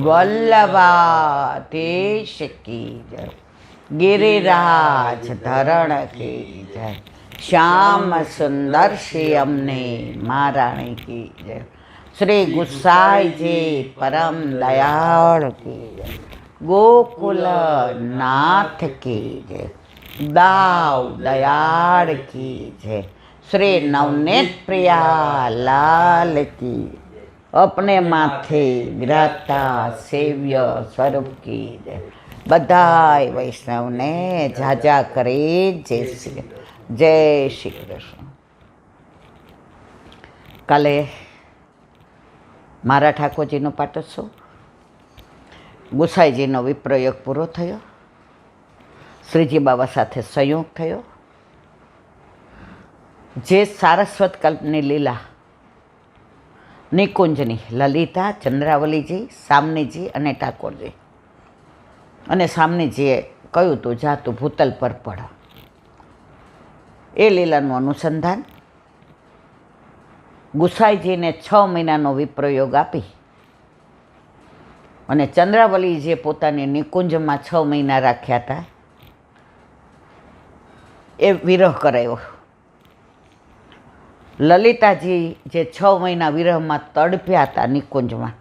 વલ્લભાધીશ કી જય, ગિરિરાજ ધરણ કી જય, શ્યામ સુંદર શ્રી અમને મહારાણી કી જય, શ્રી ગુસાઈજી પરમ દયાળ કી જય, ગોકુલ નાથ કી જય, દાવ દયાળ કી જય, શ્રી નવનેત પ્રિયા લાલ કી, अपने माथे विराजता सेव्य स्वरूप की जय। बधाई वैष्णव ने झाझा करे जय श्री कृष्ण। काले मारा ठाकोरजीनो पाटोत्सव, गुसाईजीनो विप्रयोग पूरो थयो, श्रीजी बाबा साथे संयोग थयो। जे सारस्वत कल्पनी लीला નિકુંજની લલિતા, ચંદ્રાવલીજી, સામનીજી અને ઠાકોરજી, અને સામનીજીએ કહ્યું તું જાતું ભૂતલ પર પડ, એ લીલાનું અનુસંધાન ગુસાઈજીને 6 મહિનાનો વિપ્રયોગ આપી અને ચંદ્રાવલીજીએ પોતાની નિકુંજમાં 6 મહિના રાખ્યા હતા, એ વિરહ કરાયો. લલિતાજી જે 6 મહિના વિરહમાં તડપ્યા હતા નિકુંજમાં,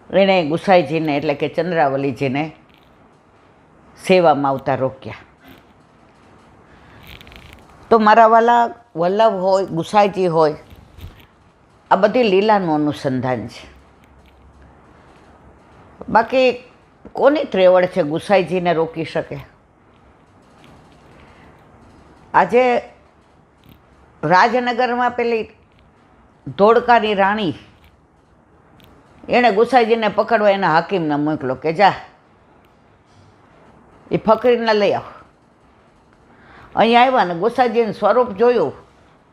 એણે ગુસાઈજીને એટલે કે ચંદ્રાવલીજીને સેવામાં આવતા રોક્યા. તો મારા વાલા વલ્લભ હોય, ગુસાઈજી હોય, આ બધી લીલાનું અનુસંધાન છે. બાકી કોની ત્રેવડ છે ગુસાઈજીને રોકી શકે? આજે રાજનગરમાં પેલી ધોળકાની રાણી, એણે ગુસાઈજીને પકડવા એના હાકીમને મોકલો કે જા એ ફકીરને લઈ આવ. અહીં આવ્યા ને ગુસાઈજીને સ્વરૂપ જોયું,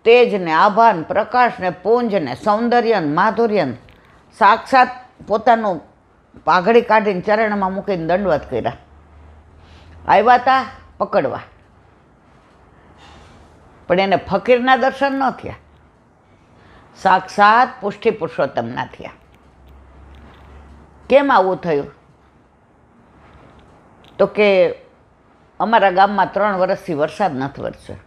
તેજ ને આભા ને પ્રકાશ ને પુંજ ને સૌંદર્ય ને માધુર્ય, સાક્ષાત પોતાનું પાઘડી કાઢીને ચરણમાં મૂકીને દંડવત કર્યા. આવ્યા હતા પકડવા, પણ એને ફકીરના દર્શન ન થયા, સાક્ષાત પુષ્ટિ પુરુષોત્તમના થયા. કેમ આવું થયું? તો કે અમારા ગામમાં 3 વર્ષથી વરસાદ નથી વરસ્યો.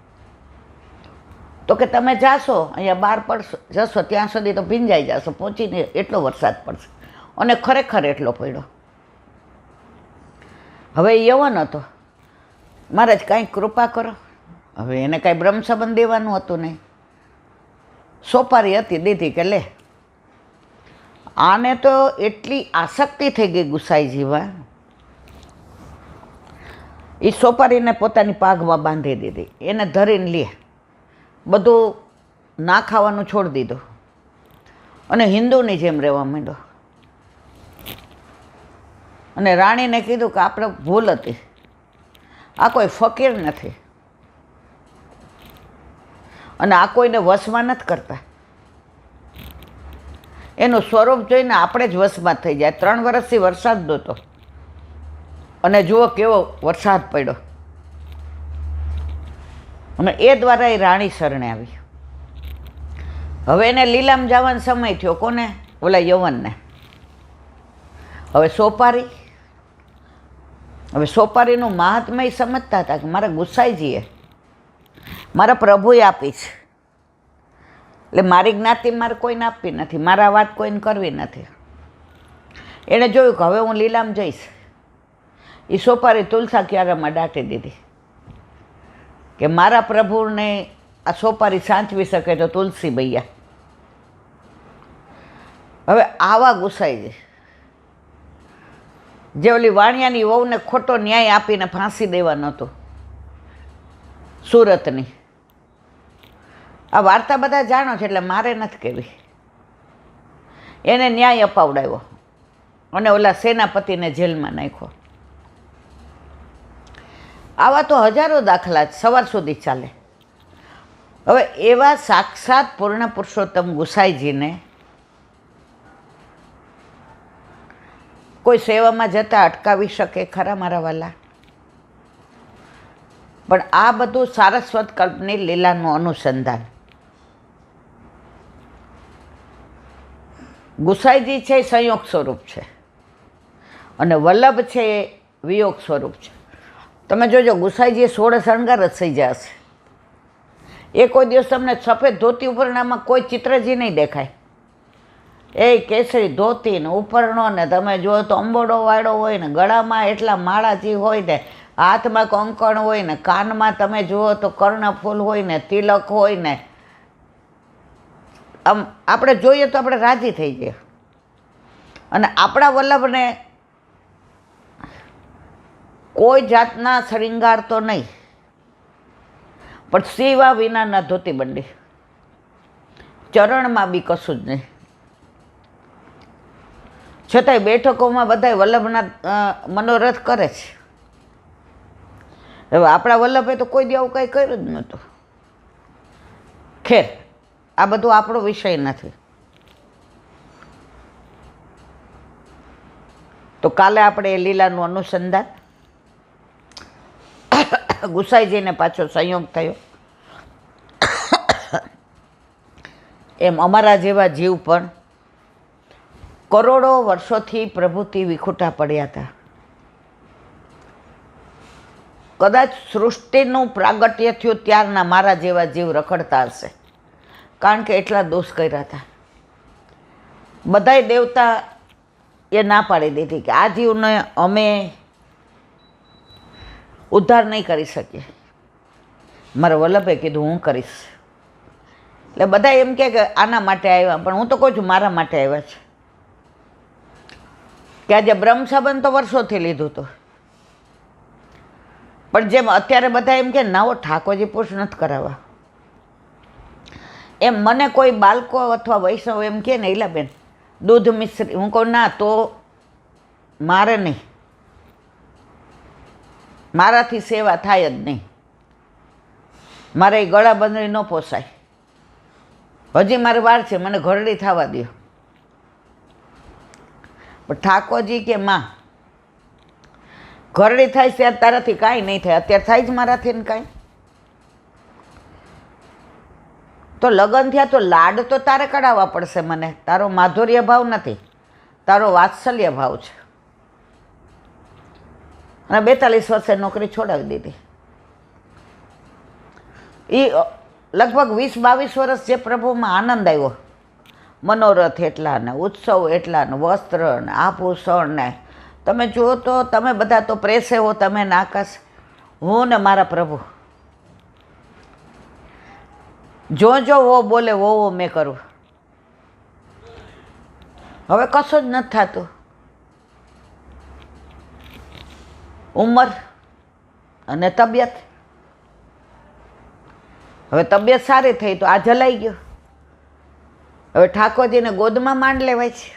તો કે તમે જાશો અહીંયા બહાર પડશો, જશો ત્યાં સુધી તો ભીંજાઈ જશો, પહોંચીને એટલો વરસાદ પડશે. અને ખરેખર એટલો પડ્યો. હવે યવન હતો, મહારાજ કાંઈક કૃપા કરો. હવે એને કાંઈ બ્રહ્મ સંબંધ દેવાનું હતું નહીં, સોપારી હતી, દીધી કે લે. આને તો એટલી આસક્તિ થઈ ગઈ ગુસાઈજીમાં, એ સોપારીને પોતાની પાઘમાં બાંધી દીધી, એને ધરીને લે, બધું ના ખાવાનું છોડી દીધું અને હિન્દુની જેમ રહેવા માંડ્યો. અને રાણીને કીધું કે આપણે ભૂલ હતી, આ કોઈ ફકીર નથી અને આ કોઈને વશમાં નથી કરતા. એનું સ્વરૂપ જોઈને આપણે જ વશમાં થઈ જાય. 3 વર્ષથી વરસાદ નહોતો અને જુઓ કેવો વરસાદ પડ્યો. અને એ દ્વારા એ રાણી શરણે આવી. હવે એને લીલામ જવાનો સમય થયો. કોને? ઓલા યવનને. હવે સોપારી, હવે સોપારીનું મહાત્મય સમજતા હતા કે મારા ગુસાઈજીએ, મારા પ્રભુએ આપી છે, એટલે મારી જ્ઞાતિ મારે કોઈને આપવી નથી, મારા વાત કોઈને કરવી નથી. એણે જોયું કે હવે હું લીલામ જઈશ. એ સોપારી તુલસા ક્યારામાં દાટી દીધી કે મારા પ્રભુને આ સોપારી સાચવી શકે તો તુલસી ભૈયા. હવે આવા ગુસાઈજી જે ઓલી વાણિયાની વહુને ખોટો ન્યાય આપીને ફાંસી દેવા નહોતો, સુરતની. આ વાર્તા બધા જાણો છે એટલે મારે નથી કહેવી. એને ન્યાય અપાવડાવ્યો અને ઓલા સેનાપતિને જેલમાં નાખ્યો. આવા તો હજારો દાખલા સવાર સુધી ચાલે. હવે એવા સાક્ષાત પૂર્ણ પુરુષોત્તમ ગુસાઈજીને કોઈ સેવામાં જતાં અટકાવી શકે ખરા મારા વાલા? પણ આ બધું સારસ્વત કલ્પની લીલાનું અનુસંધાન. ગુસાઈજી છે એ સંયોગ સ્વરૂપ છે અને વલ્લભ છે એ વિયોગ સ્વરૂપ છે. તમે જોજો ગુસાઈજીએ 16 શણગાર જ થઈ જશે. એ કોઈ દિવસ તમને સફેદ ધોતી ઉપરણામાં કોઈ ચિત્રજી નહીં દેખાય. એ કેસરી ધોતી ને ઉપરણો ને તમે જો તો અંબોડો વાળો હોય ને, ગળામાં એટલા માળાજી હોય ને, હાથમાં કંકણ હોય ને, કાનમાં તમે જુઓ તો કર્ણફૂલ હોય ને, તિલક હોય ને, આમ આપણે જોઈએ તો આપણે રાજી થઈ જઈએ. અને આપણા વલ્લભને કોઈ જાતના શૃંગાર તો નહીં, પણ સીવા વિનાના ધોતી બંડી, ચરણમાં બી કશું જ નહીં. છતાંય બેઠકોમાં બધા વલ્લભના મનોરથ કરે છે. હવે આપણા વલ્લભે તો કોઈ દી આવું કંઈ કર્યું જ નહોતું. ખેર, આ બધું આપણો વિષય નથી. તો કાલે આપણે એ લીલાનું અનુસંધાન, ગુસાઈજીને પાછો સંયોગ થયો, એમ અમારા જેવા જીવ પણ કરોડો વર્ષોથી પ્રભુથી વિખૂટા પડ્યા હતા. કદાચ સૃષ્ટિનું પ્રાગટ્ય થયું ત્યારના મારા જેવા જીવ રખડતા હશે, કારણ કે એટલા દોષ કર્યા હતા. બધાય દેવતા એ ના પાડી દીધી કે આ જીવને અમે ઉદ્ધાર નહીં કરી શકીએ. મારા વલ્લભે કીધું હું કરીશ. એટલે બધા એમ કે આના માટે આવ્યા, પણ હું તો કહું છું મારા માટે આવ્યા છે. કે આજે બ્રહ્મ સંબંધ તો વર્ષોથી લીધું હતું, પણ જેમ અત્યારે બધા એમ કે નાવો ઠાકોરજી પુરુષ નથી કરાવવા, એમ મને કોઈ બાળકો અથવા વૈષ્ણવ એમ કે ને ઈલાબેન દૂધ મિશ્રી, હું કહું ના, તો મારે નહીં, મારાથી સેવા થાય જ નહીં. મારે એ ગળા બંધણી ન પોસાય. હજી મારે વાર છે, મને ઘરડી થવા દો. પણ ઠાકોરજી કે માં ઘરડી થાય ત્યારે તારાથી કાંઈ નહીં થાય. અત્યારે થાય જ મારાથી ને કાંઈ. તો લગ્ન થયા તો લાડ તો તારે કઢાવવા પડશે મને. તારો માધુર્ય ભાવ નથી, તારો વાત્સલ્ય ભાવ છે. અને 42 વર્ષે નોકરી છોડાવી દીધી. એ લગભગ 20-22 વર્ષ જે પ્રભુમાં આનંદ આવ્યો, મનોરથ એટલા ને, ઉત્સવ એટલા ને, વસ્ત્ર ને, આભૂષણ ને, તમે જુઓ તો તમે બધા તો પ્રેસે હો તમે નાકાશ. હું ને મારા પ્રભુ જો વો બોલે વો મેં કરું. હવે કશું જ નથી થતું. ઉંમર અને તબિયત, હવે તબિયત સારી થઈ તો આ જલાઈ ગયો. હવે ઠાકોરજીને ગોદમાં માંડ લેવાય છે.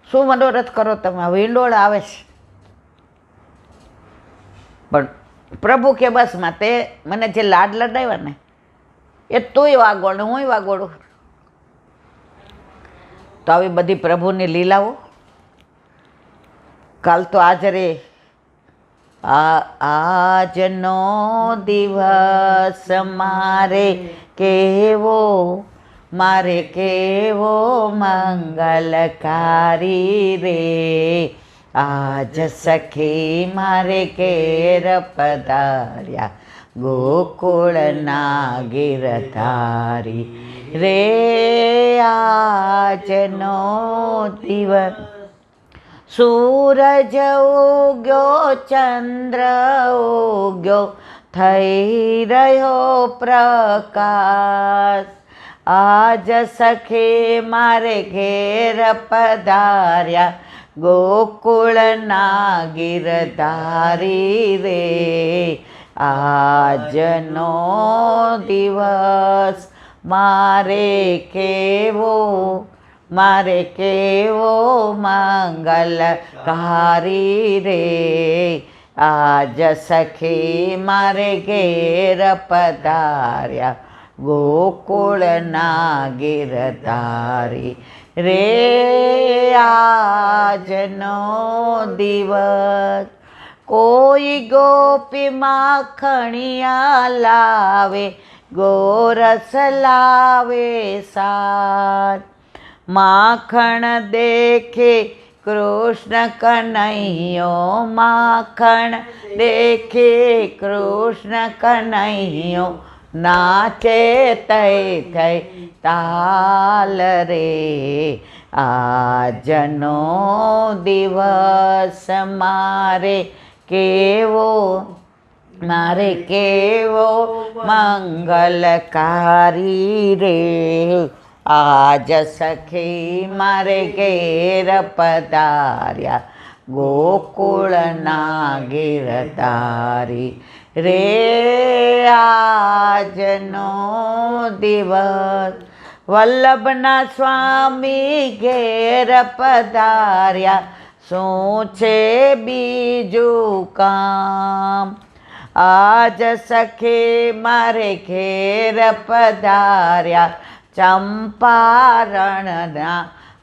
શું મનોરથ કરો તમે? હવે હિંડોળ આવે છે. પણ પ્રભુ કે બસ માં તે મને જે લાડ લડાવ્યા ને એ તુંય વાગોળ ને હુંય વાગોળું. તો આવી બધી પ્રભુની લીલાઓ. કાલ તો આજરે આજનો દિવસ મારે કેવો મંગલકારી રે. આજ સખી મારે કેર પધાર્યા ગોકુળના ગિરધારી રે. આજનો દિવસ સૂરજ ઉગ્યો, ચંદ્ર ઉગ્યો, થઈ રહ્યો પ્રકાશ. આજ સખી મારે ઘેર પધાર્યા ગોકુળના ગિરધારી રે. આજનો દિવસ મારે કેવો મંગલકારી રે. આજ સખી મારે ઘેર પધાર્યા ગોકુળના ગિરધારી રે. આજનો દિવસ કોઈ ગોપી માખણિયા લાવે, ગોરસ લાવે સાથ. માખણ દેખે કૃષ્ણ કનૈયો, માખણ દેખે કૃષ્ણ કનૈયો, નાચે તઈ થઈ તાલ રે, આજનો દિવસ મારે કેવો મંગલકારી રે, આજ સખી મારે ઘેર પધાર્યા, ગોકુળના ગિરધારી રે, આજનો દિવસ વલ્લભના સ્વામી ઘેર પધાર્યા, શું છે બીજું કામ, આજ સખી મારે ઘેર પધાર્યા, ચંપારણના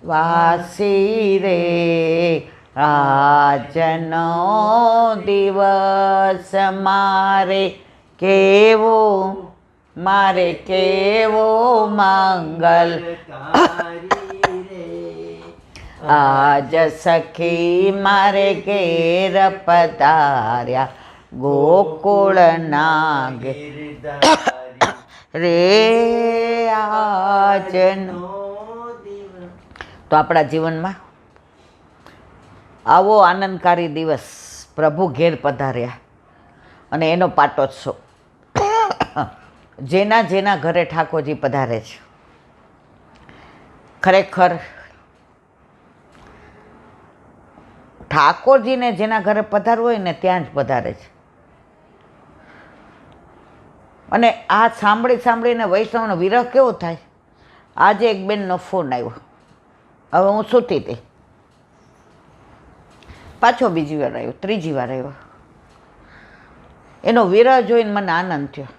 વાસી રે, આજનો દિવસ મારે કેવો મંગલ, આજ સખી મારે ઘેર પધાર્યા, ગોકુળના રે, આજનો. તો આપણા જીવનમાં આવો આનંદકારી દિવસ પ્રભુ ઘેર પધાર્યા અને એનો પાટોત્સવ, જેના જેના ઘરે ઠાકોરજી પધારે છે, ખરેખર ઠાકોરજીને જેના ઘરે પધારવું હોય ને ત્યાં જ પધારે છે. અને આ સાંભળીને વૈષ્ણવનો વિરહ કેવો થાય. આજે એક બેનનો ફોન આવ્યો, હવે હું સૂતી હતી, પાછો બીજી વાર આવ્યો, ત્રીજી વાર આવ્યો. એનો વિરહ જોઈને મને આનંદ થયો.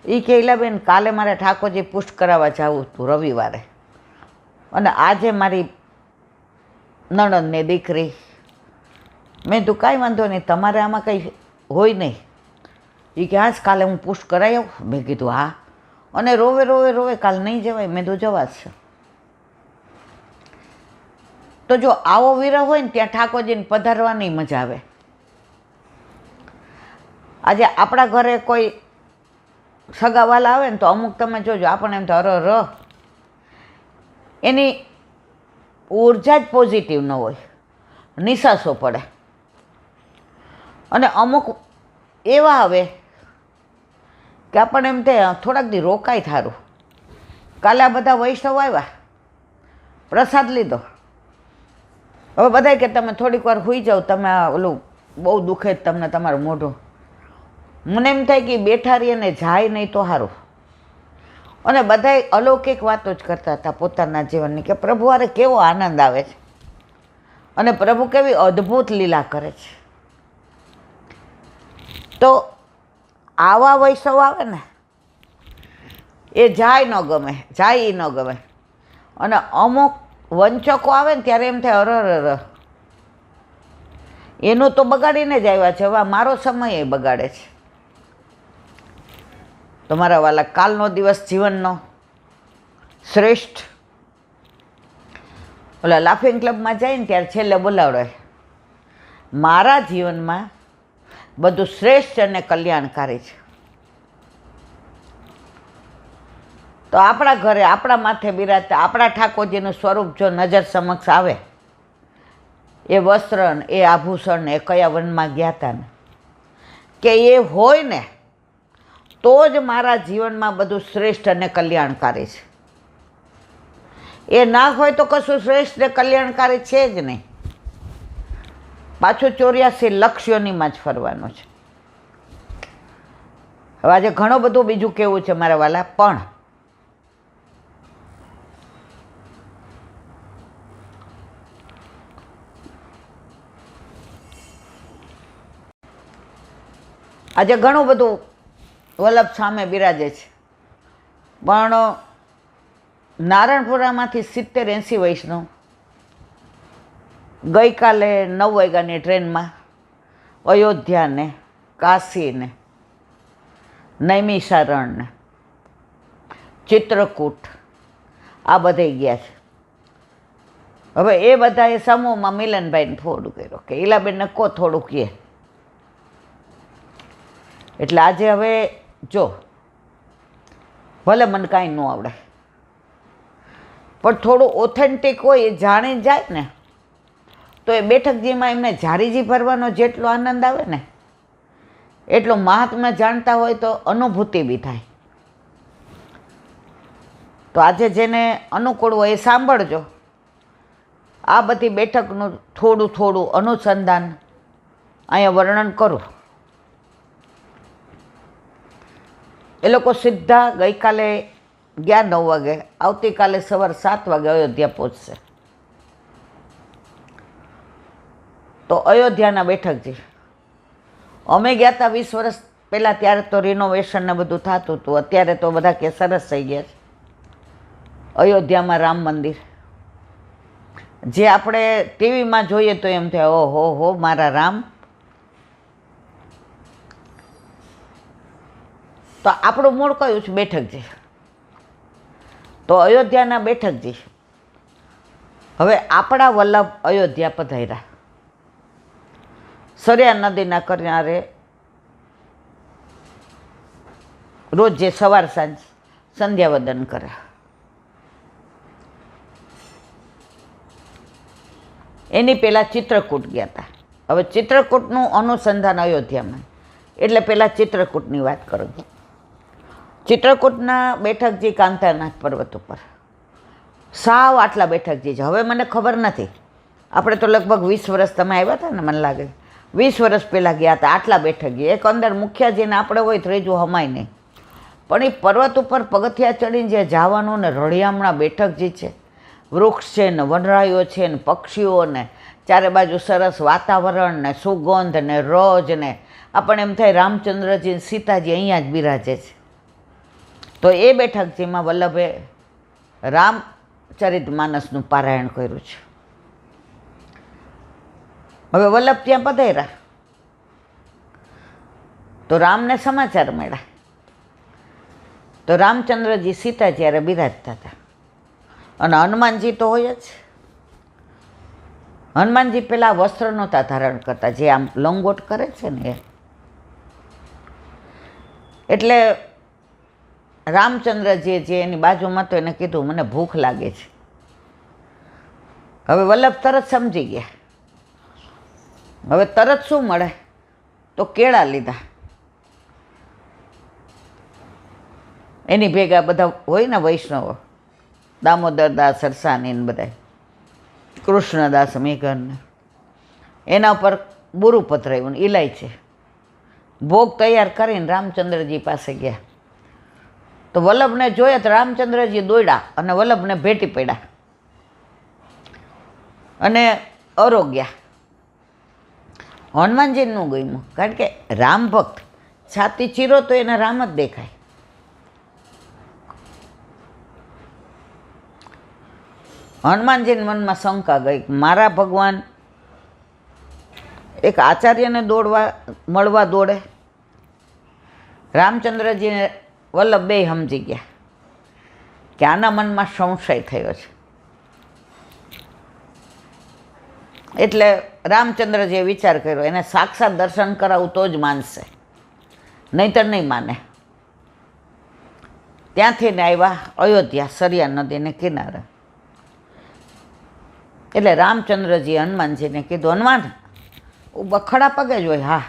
એ કહેલા બેન કાલે મારે ઠાકોરજી પુષ્ટ કરાવવા જવું હતું રવિવારે, અને આજે મારી નણંદની દીકરી. મેં તું કાંઈ વાંધો નહીં, તમારે આમાં કંઈ હોય નહીં. એ કે હા કાલે હું પુષ્ટ કરાવી આવું. મેં કીધું હા. અને રોવે કાલે નહીં જવાય. મેં તો જવાશે. તો જો આવો વિરહ હોય ને ત્યાં ઠાકોરજીને પધારવાની મજા આવે. આજે આપણા ઘરે કોઈ સગાવાલા આવે ને તો અમુક તમે જોજો આપણને એમ તો અર એની ઉર્જા જ પોઝિટિવ ન હોય, નિસાસો પડે. અને અમુક એવા આવે કે આપણને એમ થાય થોડાક દી રોકાય થારું. કાલે આ બધા વૈષ્ણવ આવ્યા, પ્રસાદ લીધો, હવે બધાય કે તમે થોડીક વાર સૂઈ જાઓ, તમે આ ઓલું બહુ દુખે તમને તમારું મોઢું. મને એમ થાય કે બેઠા રહીએ ને જાય નહીં તો સારું. અને બધાય અલૌકિક વાતો જ કરતા હતા પોતાના જીવનની, કે પ્રભુ હારે કેવો આનંદ આવે છે અને પ્રભુ કેવી અદ્ભુત લીલા કરે છે. તો આવા વૈષ્ણવ આવે ને એ જાય ન ગમે, જાય એ ન ગમે. અને અમુક વંચકો આવે ને ત્યારે એમ થાય અરર એનું તો બગાડીને જ આવ્યા છે, હવે મારો સમય એ બગાડે છે. તમારા વાલા કાલનો દિવસ જીવનનો શ્રેષ્ઠ. ઓલા લાફિંગ ક્લબમાં જાય ને ત્યારે છેલ્લે બોલાવડે, મારા જીવનમાં બધું શ્રેષ્ઠ અને કલ્યાણકારી છે. તો આપણા ઘરે આપણા માથે બિરાજતા આપણા ઠાકોરજીનું સ્વરૂપ જો નજર સમક્ષ આવે, એ વસ્ત્ર એ આભૂષણ એ કયા વનમાં ગયા હતા ને, કે એ હોય ને તો જ મારા જીવનમાં બધું શ્રેષ્ઠ અને કલ્યાણકારી છે. એ ના હોય તો કશું શ્રેષ્ઠ ને કલ્યાણકારી છે જ નહીં. પાછું 84 લક્ષ્યોનીમાં જ ફરવાનું છે. હવે આજે ઘણું બધું બીજું કેવું છે મારા વાલા, પણ આજે ઘણું બધું વલ્લભ સામે બિરાજે છે, પણ નારણપુરામાંથી 70-80 વૈષ્ણવ ગઈકાલે 9 વાગ્યાની ટ્રેનમાં અયોધ્યાને, કાશીને, નૈમિષારણને, ચિત્રકૂટ આ બધે ગયા છે. હવે એ બધાએ સમૂહમાં મિલનભાઈને ફોન કર્યો કે ઈલાબેનને કહો થોડું કહે. એટલે આજે હવે જો ભલે મને કાંઈ ન આવડે પણ થોડું ઓથેન્ટિક હોય એ જાણી જાય ને તો એ બેઠકજીમાં એમને જારીજી ભરવાનો જેટલો આનંદ આવે ને એટલો મહાત્મા જાણતા હોય તો અનુભૂતિ બી થાય. તો આજે જેને અનુકૂળ હોય એ સાંભળજો. આ બધી બેઠકનું થોડું થોડું અનુસંધાન અહીંયા વર્ણન કરું. એ લોકો સીધા ગઈકાલે ગયા 9 વાગે, આવતીકાલે સવાર 7 વાગે અયોધ્યા પહોંચશે. તો અયોધ્યાના બેઠકજી અમે ગયા હતા 20 વર્ષ પહેલાં, ત્યારે તો રિનોવેશન ને બધું થતું હતું. અત્યારે તો બધા કે સરસ થઈ ગયા છે. અયોધ્યામાં રામ મંદિર જે આપણે ટીવીમાં જોઈએ તો એમ થાય ઓહો હો મારા રામ. તો આપણું મૂળ કયું છે? બેઠકજી. તો અયોધ્યાના બેઠકજી હવે આપણા વલ્લભ અયોધ્યા પધાર્યા. સરિયા નદીના કિનારે રોજ જે સવાર સાંજ સંધ્યાવંદન કરે. એની પહેલાં ચિત્રકૂટ ગયા હતા. હવે ચિત્રકૂટનું અનુસંધાન અયોધ્યામાં, એટલે પહેલાં ચિત્રકૂટની વાત કરું. ચિત્રકૂટના બેઠકજી કાંતાનાથ પર્વત ઉપર સાવ આટલા બેઠકજી છે. હવે મને ખબર નથી, આપણે તો લગભગ 20 વર્ષ તમે આવ્યા હતા ને, મને લાગે 20 વર્ષ પહેલાં ગયા હતા. આટલા બેઠકજી એક અંદર મુખ્યજીને આપણે હોય ત્રીજું હમાય નહીં. પણ એ પર્વત ઉપર પગથિયા ચડીને જે જવાનું ને રળિયામણા બેઠકજી છે, વૃક્ષ છે ને વનરાયો છે ને પક્ષીઓ ને ચારે બાજુ સરસ વાતાવરણ ને સુગંધ ને રોજ ને આપણને એમ થાય રામચંદ્રજી સીતાજી અહીંયા જ બિરાજે છે. તો એ બેઠકજીમાં વલ્લભે રામચરિતમાનસનું પારાયણ કર્યું છે. હવે વલ્લભ ત્યાં પધાર્યા તો રામને સમાચાર મળ્યા. તો રામચંદ્રજી સીતા જ્યારે બિરાજતા હતા અને હનુમાનજી તો હોય જ. હનુમાનજી પેલા વસ્ત્ર નહોતા ધારણ કરતા, જે આમ લંગોટ કરે છે ને એ. એટલે રામચંદ્રજીએ જે એની બાજુમાં તો એને કીધું મને ભૂખ લાગે છે. હવે વલ્લભ તરત સમજી ગયા. હવે તરત શું મળે તો કેળા લીધા. એની ભેગા બધા હોય ને વૈષ્ણવો, દામોદરદાસ સરસાની ને બધા, કૃષ્ણદાસ મેઘન, એના ઉપર બુરું પધરાવ્યું, ઇલાયચી, ભોગ તૈયાર કરીને રામચંદ્રજી પાસે ગયા. તો વલ્લભને જોયા તો રામચંદ્રજી દોડ્યા અને વલ્લભને ભેટી પડ્યા અને અરોગ્યા. હનુમાનજીનું ગમ્યું, કારણ કે રામ ભક્ત છાતી ચીરો તો એને રામ જ દેખાય. હનુમાનજીના મનમાં શંકા ગઈ, મારા ભગવાન એક આચાર્યને મળવા દોડે. રામચંદ્રજીને વલ્લભ બે સમજી ગયા કે આના મનમાં સંશય થયો છે. એટલે રામચંદ્રજીએ વિચાર કર્યો એને સાક્ષાત દર્શન કરાવું તો જ માનશે, નહીંતર નહીં માને. ત્યાંથી ને આવ્યા અયોધ્યા સરિયા નદીને કિનારે. એટલે રામચંદ્રજી હનુમાનજીને કીધું, હનુમાન બખડા પગે જ હોય, હા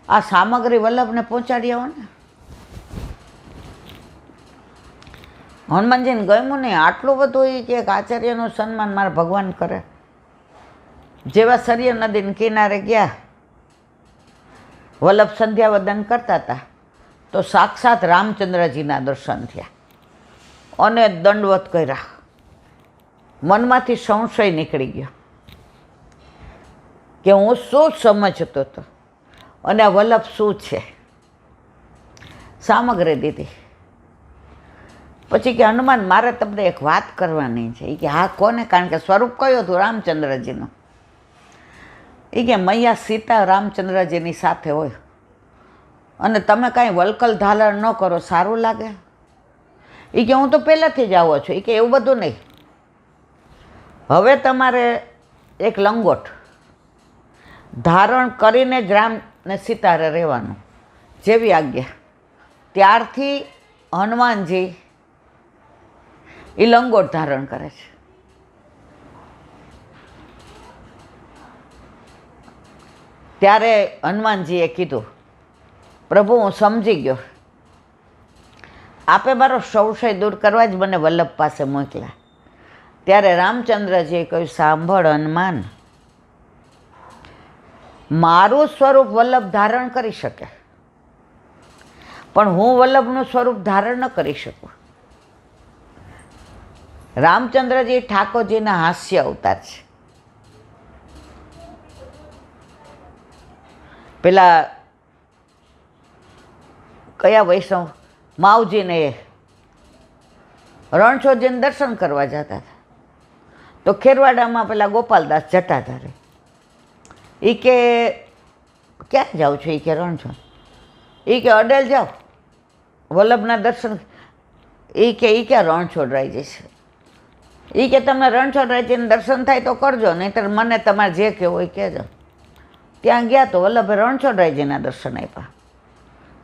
આ સામગ્રી વલ્લભને પહોંચાડી આવો ને. હનુમાનજીને ગમ્યું નહીં આટલું બધું, એ કે એક આચાર્યનું સન્માન મારા ભગવાન કરે. જેવા સરિયા નદીને કિનારે ગયા, વલ્લભ સંધ્યાવંદન કરતા હતા તો સાક્ષાત રામચંદ્રજીના દર્શન થયા અને દંડવત કર્યા. મનમાંથી સંશય નીકળી ગયો કે હું શું સમજતો હતો અને આ વલ્લભ શું છે. સામગ્રી દીધી. પછી કે હનુમાન મારે તમને એક વાત કરવાની છે. એ કે હા કોને? કારણ કે સ્વરૂપ કયું હતું રામચંદ્રજીનું. એ કે મૈયા સીતા રામચંદ્રજીની સાથે હોય અને તમે કાંઈ વલકલ ધાલણ ન કરો સારું લાગે? એ કે હું તો પહેલાંથી જ આવો છું. એ કે એવું બધું નહીં, હવે તમારે એક લંગોટ ધારણ કરીને જ રામ ને સીતારે રહેવાનું, જેવી આજ્ઞા. ત્યારથી હનુમાનજી એ લંગોટ ધારણ કરે છે. ત્યારે હનુમાનજીએ કીધું, પ્રભુ હું સમજી ગયો, આપે મારો સંશય દૂર કરવા જ મને વલ્લભ પાસે મોકલ્યા. ત્યારે રામચંદ્રજીએ કહ્યું, સાંભળ હનુમાન, મારું સ્વરૂપ વલ્લભ ધારણ કરી શકે, પણ હું વલ્લભનું સ્વરૂપ ધારણ ન કરી શકું. રામચંદ્રજી ઠાકોરજીના હાસ્ય અવતાર છે. પેલા કયા વૈષ્ણવ માવજીને રણછોડજીને દર્શન કરવા જતા હતા, તો ખેરવાડામાં પેલા ગોપાલદાસ જટાધારે એ કે ક્યાં જાઉં છું? એ કે રણછોડ. એ કે અડેલ જાઓ વલ્લભના દર્શન. એ ક્યાં રણછોડરાય જશે? એ કે તમને રણછોડરાયજીને દર્શન થાય તો કરજો, નહીંતર મને તમારે જે કહેવું હોય કહેજો. ત્યાં ગયા તો વલ્લભે રણછોડરાયજીના દર્શન આપ્યા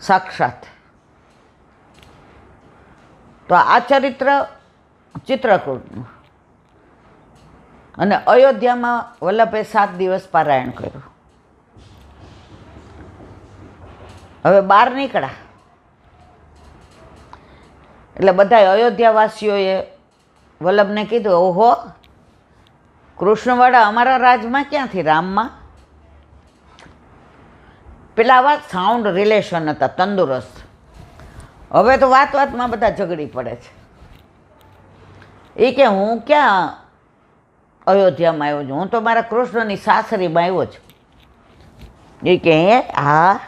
સાક્ષાત. તો આ ચરિત્ર ચિત્રકૂટનું. અને અયોધ્યામાં વલ્લભે 7 દિવસ પારાયણ કર્યું. હવે બહાર નીકળ્યા એટલે બધા અયોધ્યાવાસીઓએ વલ્લભને કીધું, ઓહો, કૃષ્ણવાળા અમારા રાજમાં ક્યાંથી, રામમાં? પેલા આવા સાઉન્ડ રિલેશન હતા, તંદુરસ્ત. હવે તો વાત વાતમાં બધા ઝઘડી પડે છે. એ કે હું ક્યાં અયોધ્યામાં આવ્યો છું, હું તો મારા કૃષ્ણની સાસરીમાં આવ્યો છું. એ કે હા.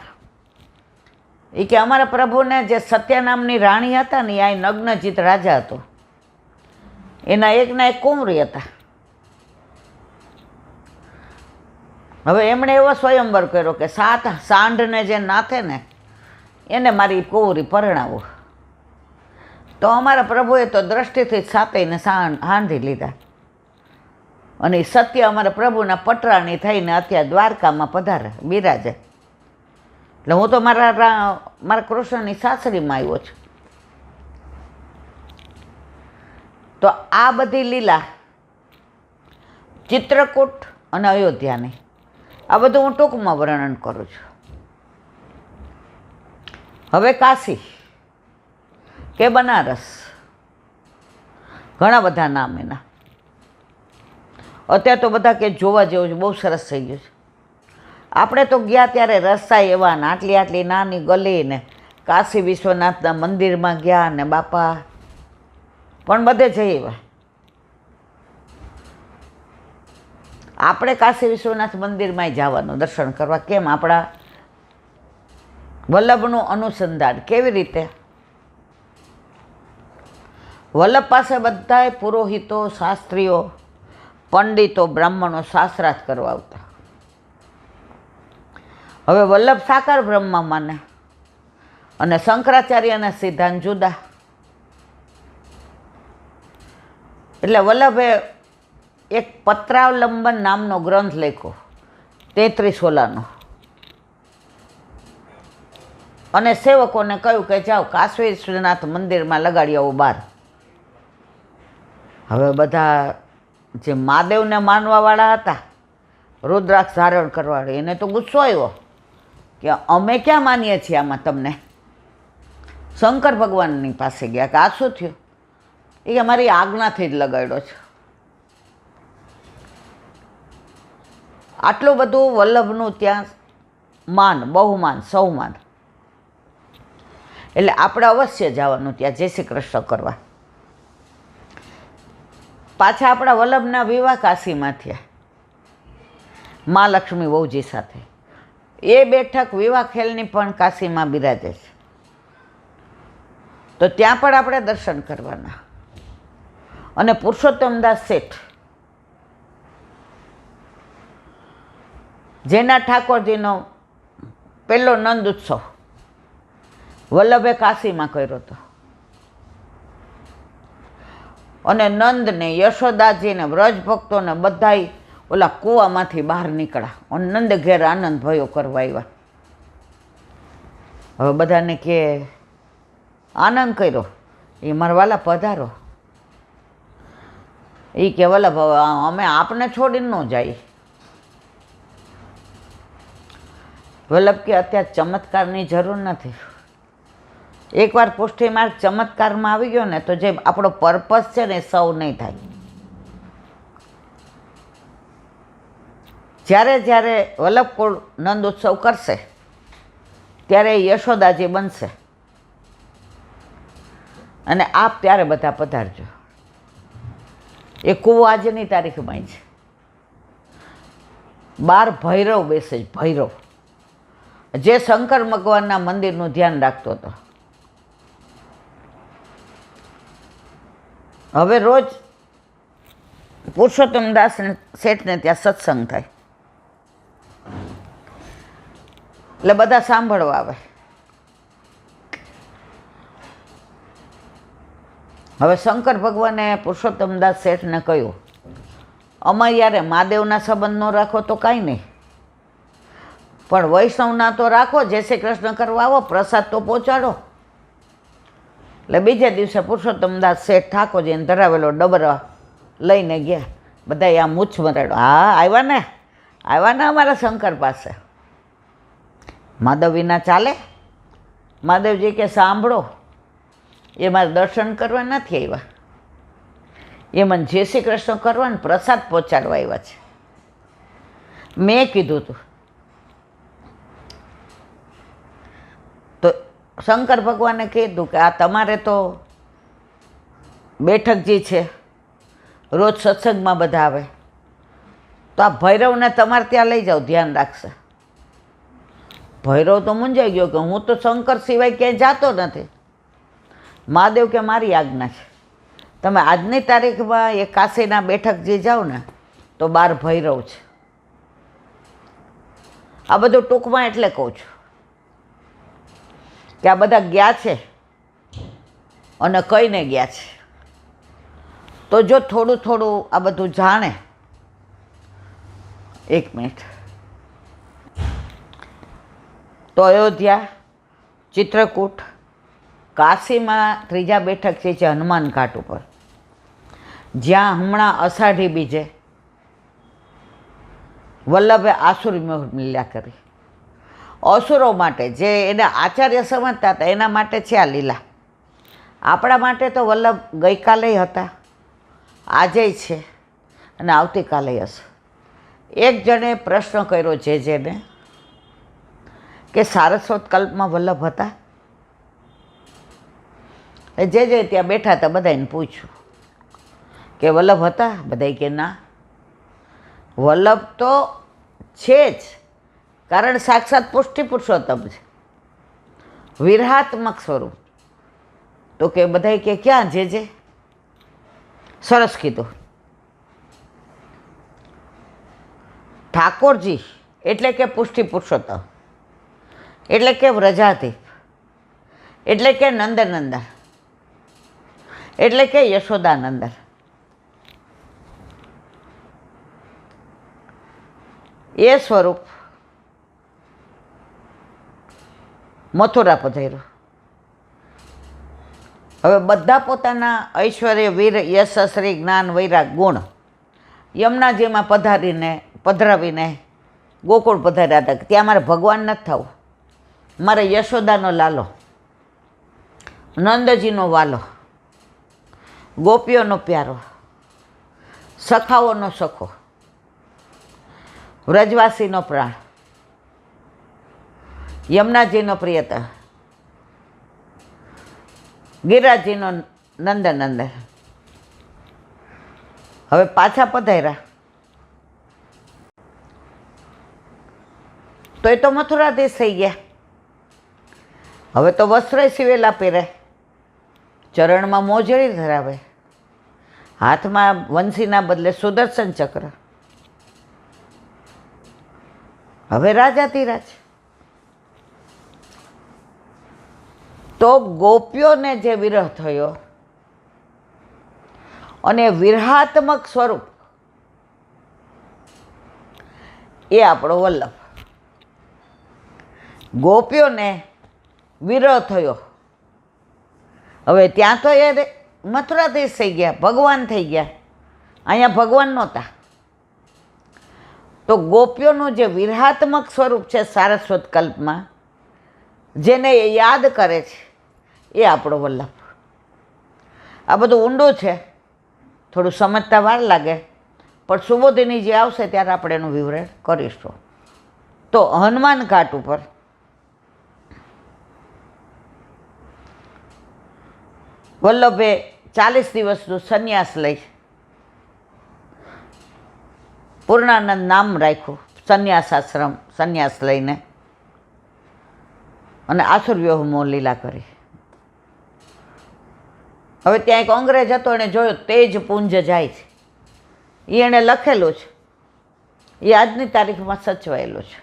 એ કે અમારા પ્રભુને જે સત્ય નામની રાણી હતા ને, આ નગ્નજીત રાજા હતો, એના એકના એક કુંવરી હતા. હવે એમણે એવો સ્વયંવર કર્યો કે 7 સાંઢને જે નાથે ને એને મારી કુંવરી પરણાવો. તો અમારા પ્રભુએ તો દ્રષ્ટિથી જ સાતેયને હાંધી લીધા. અને એ સત્ય અમારા પ્રભુના પટરાણી થઈને અત્યારે દ્વારકામાં પધારે, બિરાજે. એટલે હું તો મારા કૃષ્ણની સાસરીમાં આવ્યો છું. તો આ બધી લીલા ચિત્રકૂટ અને અયોધ્યાની, આ બધું હું ટૂંકમાં વર્ણન કરું છું. હવે કાશી કે બનારસ, ઘણા બધા નામ એના. અત્યારે તો બધા કે જોવા જેવું છે, બહુ સરસ થઈ ગયું છે. આપણે તો ગયા ત્યારે રસ્તા એવા ને આટલી આટલી નાની ગલી ને કાશી વિશ્વનાથના મંદિરમાં ગયા ને બાપા, પણ બધે જઈ એવા. આપણે કાશી વિશ્વનાથ મંદિરમાં જવાનું દર્શન કરવા. કેમ? આપણા વલ્લભનું અનુસંધાન કેવી રીતે? વલ્લભ પાસે બધાય પુરોહિતો, શાસ્ત્રીઓ, પંડિતો, બ્રાહ્મણો શાસ્ત્રાર્થ કરવા આવતા. હવે વલ્લભ સાકાર બ્રહ્મા માને અને શંકરાચાર્યના સિદ્ધાંત જુદા. એટલે વલ્લભે એક પત્રાવલંબન નામનો ગ્રંથ લખ્યો 33 ઓલાનો, અને સેવકોને કહ્યું કે જાઓ કાશી વિશ્વનાથ મંદિરમાં લગાડી આવો બાર. હવે બધા જે મહાદેવને માનવાવાળા હતા, રુદ્રાક્ષ ધારણ કરવાવાળા, એને તો ગુસ્સો આવ્યો કે અમે ક્યાં માનીએ છીએ આમાં તમને. શંકર ભગવાનની પાસે ગયા કે આ શું થયું? એ કે મારી આજ્ઞાથી જ લગાડ્યો છે. આટલું બધું વલ્લભનું ત્યાં માન, બહુમાન, સૌમાન. એટલે આપણે અવશ્ય જવાનું ત્યાં જય શ્રી કૃષ્ણ કરવા. પાછા આપણા વલ્લભના વિવાહ કાશીમાં થયા મહાલક્ષ્મી વહુજી સાથે. એ બેઠક વિવાહ ખેલની પણ કાશીમાં બિરાજે છે. તો ત્યાં પણ આપણે દર્શન કરવાના. અને પુરુષોત્તમદાસ શેઠ, જેના ઠાકોરજીનો પહેલો નંદ ઉત્સવ વલ્લભે કાશીમાં કર્યો હતો. અને નંદને યશોદાજીને વ્રજ ભક્તોને બધાય ઓલા કૂવામાંથી બહાર નીકળ્યા અને નંદ ઘેર આનંદ ભયો કરવા આવ્યા. હવે બધાને કે આનંદ કર્યો, એ મારા વાલા પધારો. એ કે વલ્લભ હવે અમે આપને છોડીને ન જઈએ. વલ્લભ કે અત્યારે ચમત્કારની જરૂર નથી. એકવાર પુષ્ટિ માર્ગ ચમત્કારમાં આવી ગયો ને તો જે આપણો પર્પસ છે ને એ સૌ નહીં થાય. જ્યારે જ્યારે વલ્લભકુળ નંદ ઉત્સવ કરશે ત્યારે યશોદાજી બનશે અને આપ ત્યારે બધા પધારજો. એ કૂવો આજની તારીખમાં છે. 12 ભૈરવ બેસે છે, ભૈરવ જે શંકર ભગવાનના મંદિરનું ધ્યાન રાખતો હતો. હવે રોજ પુરુષોત્તમદાસ શેઠને ત્યાં સત્સંગ થાય એટલે બધા સાંભળવા આવે. હવે શંકર ભગવાને પુરુષોત્તમદાસ શેઠને કહ્યું, અમારે યારે મહાદેવના સંબંધ ન રાખો તો કાંઈ નહીં, પણ વૈષ્ણવના તો રાખો. જય શ્રી કૃષ્ણ કરવા આવો, પ્રસાદ તો પહોંચાડો. એટલે બીજે દિવસે પુરુષોત્તમદાસ શેઠ ઠાકોરજીને ધરાવેલો ડબરો લઈને ગયા. બધા આ મૂછ મરાડો, હા આવ્યા ને અમારા શંકર પાસે. માધવ વિના ચાલે? મહાદેવજી કે સાંભળો, એ મારે દર્શન કરવા નથી આવ્યા, એ મને જય શ્રી કૃષ્ણ કરવા ને પ્રસાદ પહોંચાડવા આવ્યા છે. મેં કીધું હતું તો શંકર ભગવાને કીધું કે આ તમારે તો બેઠકજી છે, રોજ સત્સંગમાં બધા આવે, તો આ ભૈરવને તમારે ત્યાં લઈ જાઓ, ધ્યાન રાખશે. ભૈરવ તો મૂંઝાઈ ગયો કે હું તો શંકર સિવાય ક્યાંય જાતો નથી. મહાદેવ કે મારી આજ્ઞા છે, તમે આજની તારીખમાં એ કાશીના બેઠકજી જાઓ ને તો 12 ભૈરવ છે. આ બધું ટૂંકમાં એટલે કહું છું કે આ બધા ગયા છે અને કહીને ગયા છે. તો જો થોડું થોડું આ બધું જાણે. એક મિનિટ. તો અયોધ્યા, ચિત્રકૂટ, કાશીમાં 3જા બેઠક છે હનુમાન ઘાટ ઉપર, જ્યાં હમણાં અષાઢી બીજે વલ્લભે આસુર લીલા કરી. અસુરો માટે જે એના આચાર્ય સમજતા હતા એના માટે છે આ લીલા. આપણા માટે તો વલ્લભ ગઈકાલે હતા, આજે છે અને આવતીકાલે હશે. એક જણે પ્રશ્ન કર્યો જેને કે સારસ્વત કલ્પમાં વલ્લભ હતા? જે ત્યાં બેઠા હતા બધાને પૂછ્યું કે વલ્લભ હતા? બધાય કે ના, વલ્લભ તો છે જ, કારણ સાક્ષાત પુષ્ટિ પુરુષોત્તમ છે, વિરહાત્મક સ્વરૂપ. તો કે બધાય કે ક્યાં? જે સરસ કીધું. ઠાકોરજી એટલે કે પુષ્ટિ પુરુષોત્તમ, એટલે કે વ્રજાધિપ, એટલે કે નંદનંદન, એટલે કે યશોદાનંદન. એ સ્વરૂપ મથુરા પધાર્યું. હવે બધા પોતાના ઐશ્વર્ય, વીર, યશ, શ્રી, જ્ઞાન, વૈરાગ, ગુણ યમુનાજીમાં પધરાવીને ગોકુળ પધાર્યા હતા. ત્યાં મારે ભગવાન નથી થવું, મારે યશોદાનો લાલો, નંદજીનો વાલો, ગોપીઓનો પ્યારો, સખાઓનો સખો, વ્રજવાસીનો પ્રાણ, યમુનાજીનો પ્રિયતર, ગિરિરાજજીનો નંદનંદન. હવે પાછા પધાર્યા તો એ તો મથુરાધીશ થઈ ગયા. હવે તો વસ્ત્ર સિવેલા પહેરે, ચરણમાં મોજડી ધરાવે, હાથમાં વંશીના બદલે સુદર્શન ચક્ર. હવે રાજાધિરાજ. તો ગોપીઓને જે વિરહ થયો અને વિરહાત્મક સ્વરૂપ એ આપણો વલ્લભ. ગોપીઓને વિરહ થયો. હવે ત્યાં તો એ મથુરાધીશ થઈ ગયા, ભગવાન થઈ ગયા. અહીંયા ભગવાન નહોતા. તો ગોપીઓનું જે વિરહાત્મક સ્વરૂપ છે સારસ્વત કલ્પમાં, જેને એ યાદ કરે છે, એ આપણો વલ્લભ. આ બધું ઊંડું છે, થોડું સમજતા વાર લાગે, પણ સુબોધિની જે આવશે ત્યારે આપણે એનું વિવરણ કરીશું. તો હનુમાન ઘાટ ઉપર વલ્લભે 40 દિવસનું સંન્યાસ લઈ પૂર્ણાનંદ નામ રાખ્યું, સંન્યાસ આશ્રમ સંન્યાસ લઈને, અને આસુરવ્યૂહમાં લીલા કરી. હવે ત્યાં એક અંગ્રેજ હતો, એણે જોયું તેજ પુંજ જાય છે. એ એણે લખેલું છે, એ આજની તારીખમાં સચવાયેલું છે.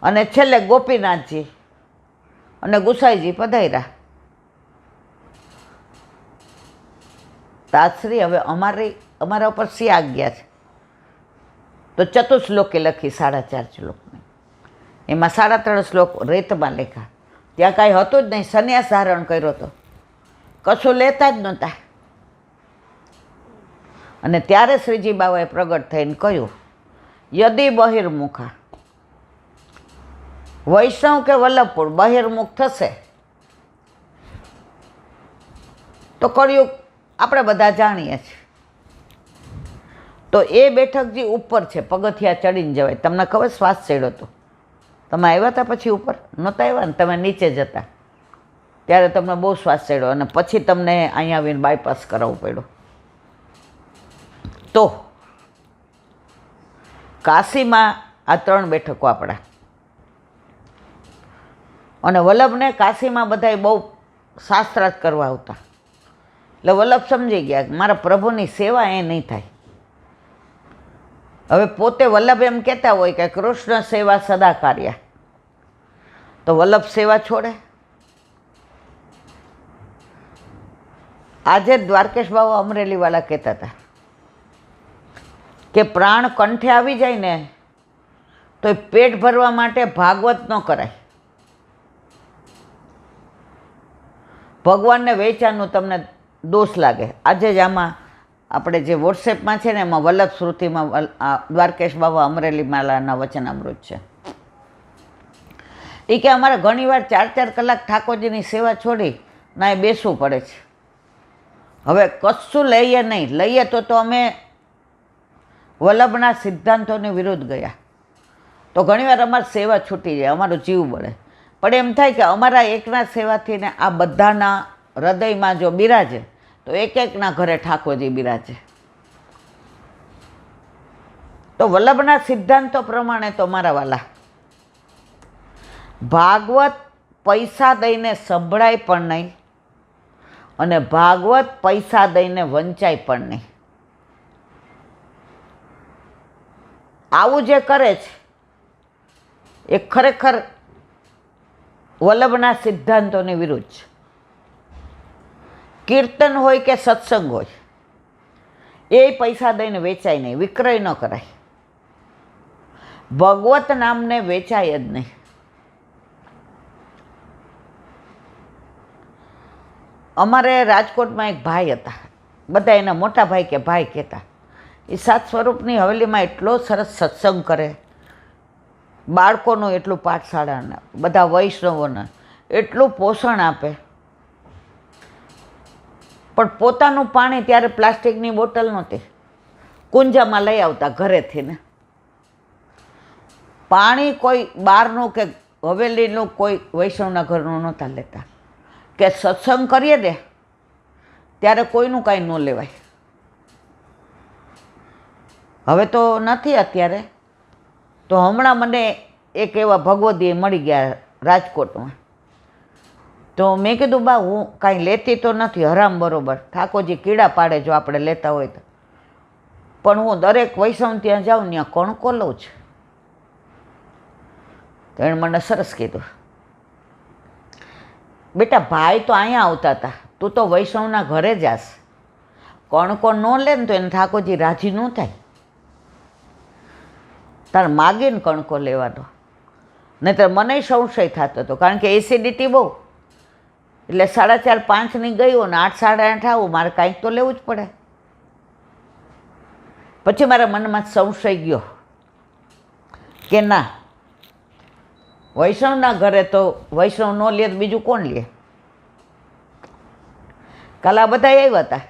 અને છેલ્લે ગોપીનાથજી અને ગુસાઈજી પધાર્યા. તાશ્રી હવે અમારા ઉપર શી આજ્ઞા છે? તો ચતુશ્લોકે લખી, 4.5 શ્લોકની. એમાં 3.5 શ્લોક રેતમાં લખ્યા. ત્યાં કાંઈ હતું જ નહીં, સંન્યાસ ધારણ કર્યો હતો, કશું લેતા જ નહોતા. અને ત્યારે શ્રીજી બાવાએ પ્રગટ થઈને કહ્યું, યદિ બહિર્મુખા, વૈષ્ણવ કે વલ્લભપુર બહિર્મુખ થશે તો કળિયુગ આપણે બધા જાણીએ છીએ. તો એ બેઠક જે ઉપર છે, પગથિયા ચડીને જવાય. તમને ખબર શ્વાસ ચડ્યો હતો? તમે આવ્યા હતા પછી ઉપર? નહોતા આવ્યા ને, તમે નીચે જતા ત્યારે તમને બહુ શ્વાસ ચડ્યો, અને પછી તમને અહીંયા આવીને બાયપાસ કરાવવું પડ્યું. તો કાશીમાં આ 3 બેઠકો આપણા. અને વલ્લભને કાશીમાં બધા બહુ શાસ્ત્રાર્થ કરવા આવતા. એટલે વલ્લભ સમજી ગયા કે મારા પ્રભુની સેવા એ નહીં થાય. હવે પોતે વલ્લભ એમ કહેતા હોય કે કૃષ્ણ સેવા સદા કાર્ય. તો વલ્લભ સેવા છોડે? આજે દ્વારકેશ બાબા અમરેલીવાળા કહેતા હતા કે પ્રાણ કંઠે આવી જાય ને તો પેટ ભરવા માટે ભાગવત ન કરાય. ભગવાનને વેચાનું તમને દોષ લાગે. આજે જ આમાં આપણે જે વોટ્સએપમાં છે ને, એમાં વલ્લભ શ્રુતિમાં દ્વારકેશ બાબા અમરેલી માલાના વચનામૃત છે. એ કે અમારે ઘણીવાર 4-4 કલાક ઠાકોરજીની સેવા છોડી ના એ બેસવું પડે છે. હવે કશું લઈએ નહીં, લઈએ તો અમે વલ્લભના સિદ્ધાંતોની વિરુદ્ધ ગયા. તો ઘણીવાર અમારી સેવા છૂટી જાય, અમારો જીવ બળે. પણ એમ થાય કે અમારા એકના સેવાથી ને આ બધાના હૃદયમાં જો બિરાજે તો એકના ઘરે ઠાકોરજી બિરાજે. તો વલ્લભના સિદ્ધાંતો પ્રમાણે તો મારા વાલા, ભાગવત પૈસા દઈને સંભળાય પણ નહીં, અને ભાગવત પૈસા દઈને વંચાય પણ નહીં. આવું જે કરે છે એ ખરેખર વલ્લભના સિદ્ધાંતોની વિરુદ્ધ છે. કીર્તન હોય કે સત્સંગ હોય, એ પૈસા દઈને વેચાય નહીં, વિક્રય ન કરાય. ભગવત નામને વેચાય જ નહીં. અમારે રાજકોટમાં એક ભાઈ હતા, બધા એના મોટા ભાઈ કે ભાઈ કહેતા. એ 7 સ્વરૂપની હવેલીમાં એટલો સરસ સત્સંગ કરે, બાળકોનું એટલું પાઠશાળાના, બધા વૈષ્ણવોને એટલું પોષણ આપે. પણ પોતાનું પાણી ત્યારે પ્લાસ્ટિકની બોટલ નહોતી, કુંજામાં લઈ આવતા ઘરેથી ને. પાણી કોઈ બહારનું કે હવેલીનું કોઈ વૈષ્ણવના ઘરનું નહોતા લેતા. કે સત્સંગ કરીએ ને ત્યારે કોઈનું કાંઈ ન લેવાય. હવે તો નથી અત્યારે. તો હમણાં મને એક એવા ભગવદીએ મળી ગયા રાજકોટમાં. તો મેં કીધું બા, હું કાંઈ લેતી તો નથી, હરામ બરોબર, ઠાકોરજી કીડા પાડે જો આપણે લેતા હોય તો. પણ હું દરેક વૈષ્ણવ ત્યાં જાઉં ત્યાં કણકો લઉં છું. તો એણે મને સરસ કીધું, બેટા ભાઈ તો અહીંયા આવતા હતા, તું તો વૈષ્ણવના ઘરે જાશ, કણકો ન લે ને તો એને ઠાકોરજી રાજી ન થાય. તારે માગીને કણકો લેવાનો. નહીંતર મને સંશય થતો હતો, કારણ કે એસિડિટી બહુ, એટલે 4:30-5ની ગયું ને 8 સાડા 8 આવું, મારે કાંઈક તો લેવું જ પડે. પછી મારા મનમાં સંશય ગયો કે ના, વૈષ્ણવના ઘરે તો વૈષ્ણવ ન લે તો બીજું કોણ લે? કાલે આ બધા આવ્યા હતા.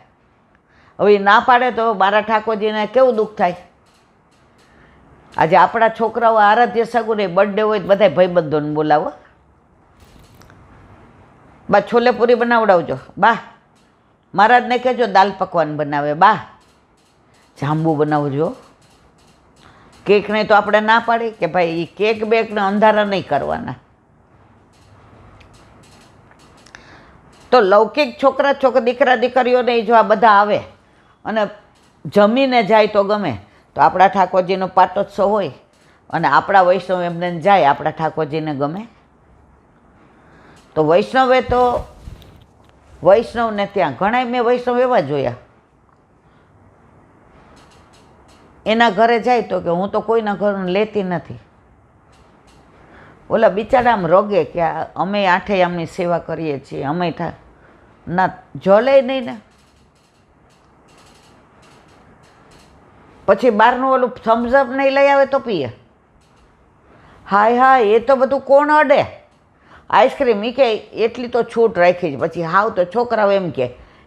હવે એ ના પાડે તો મારા ઠાકોરજીને કેવું દુઃખ થાય. આજે આપણા છોકરાઓ આરાધ્ય સગુને બર્થડે હોય તો બધા ભાઈબંધોને બોલાવો. બા છોલે પૂરી બનાવડાવજો, બા મહારાજને કહેજો દાલ પકવાન બનાવે, બા જાંબુ બનાવજો. કેકને તો આપણે ના પાડી કે ભાઈ એ કેક બેકને અંધારા નહીં કરવાના. તો લૌકિક છોકરા દીકરા દીકરીઓને જો આ બધા આવે અને જમીને જાય તો ગમે. તો આપણા ઠાકોરજીનો પાટોત્સવ હોય અને આપણા વૈષ્ણવ એમને જાય, આપણા ઠાકોરજીને ગમે? તો વૈષ્ણવે તો વૈષ્ણવને ત્યાં ઘણા મેં વૈષ્ણવ એવા જોયા, એના ઘરે જાય તો કે હું તો કોઈના ઘરનું લેતી નથી. ઓલા બિચારા આમ રોગે કે અમે 8 આમની સેવા કરીએ છીએ, અમે ના જલે નહીં ને. પછી બહારનું ઓલું થમ્સઅપ નહીં લઈ આવે તો પીએ. હાય એ તો બધું કોણ અડે? આઈસ્ક્રીમ એ કે એટલી તો છૂટ રાખી છે. પછી હાવ તો છોકરાઓ એમ કે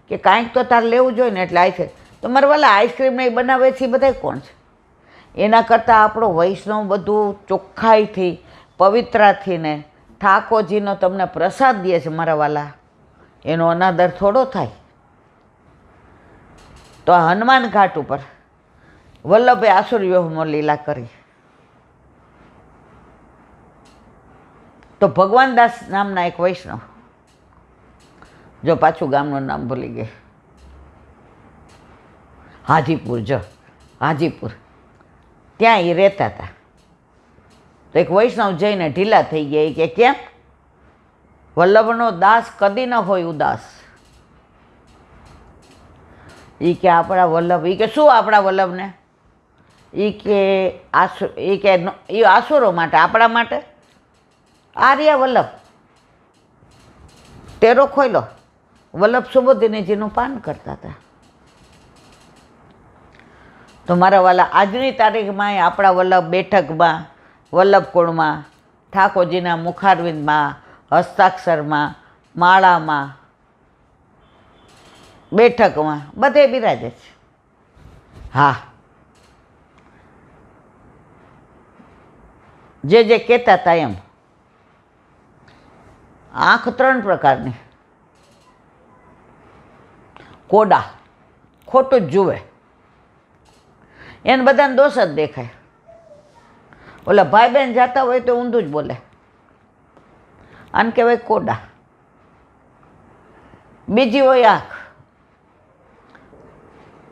કાંઈક તો તારે લેવું જોઈએ ને એટલે આઈસ્ક્રીમ. તો મારે વાલા આઈસ્ક્રીમ નહીં બનાવે છે એ બધા કોણ છે? એના કરતાં આપણો વૈષ્ણવ બધું ચોખ્ખાઈથી પવિત્રાથી ને ઠાકોરજીનો તમને પ્રસાદ દે છે મારા વાલા, એનો અનાદર થોડો થાય? તો આ હનુમાન ઘાટ ઉપર વલ્લભે આસુર વ્યુહમાં લીલા કરી. તો ભગવાનદાસ નામના એક વૈષ્ણવ, જો પાછું ગામનું નામ ભૂલી ગઈ, હાજીપુર, ત્યાં એ રહેતા હતા. તો એક વૈષ્ણવ જઈને ઢીલા થઈ ગયા. એ કે કેમ? વલ્લભનો દાસ કદી ન હોય ઉદાસ. એ કે આપણા વલ્લભ, એ કે શું આપણા વલ્લભને? એ કે આસુરો માટે, આપણા માટે આર્ય વલ્લભ ટેરો ખોઈલો. વલ્લભ સુબોધિનીજીનું પાન કરતા હતા. તો મારા વાલા આજની તારીખમાં આપણા વલ્લભ બેઠકમાં, વલ્લભ કુળમાં, ઠાકોરજીના મુખારવિંદમાં, હસ્તાક્ષરમાં, માળામાં, બેઠકમાં બધે બિરાજે છે. હા, જે કહેતા હતા એમ, આંખ 3 પ્રકારની. કોડા, ખોટું જ જુએ, એને બધાને દોષ જ દેખાય. ઓલા ભાઈ બહેન જતા હોય તો ઊંધું જ બોલે, આને કહેવાય કોડા. બીજી હોય આંખ,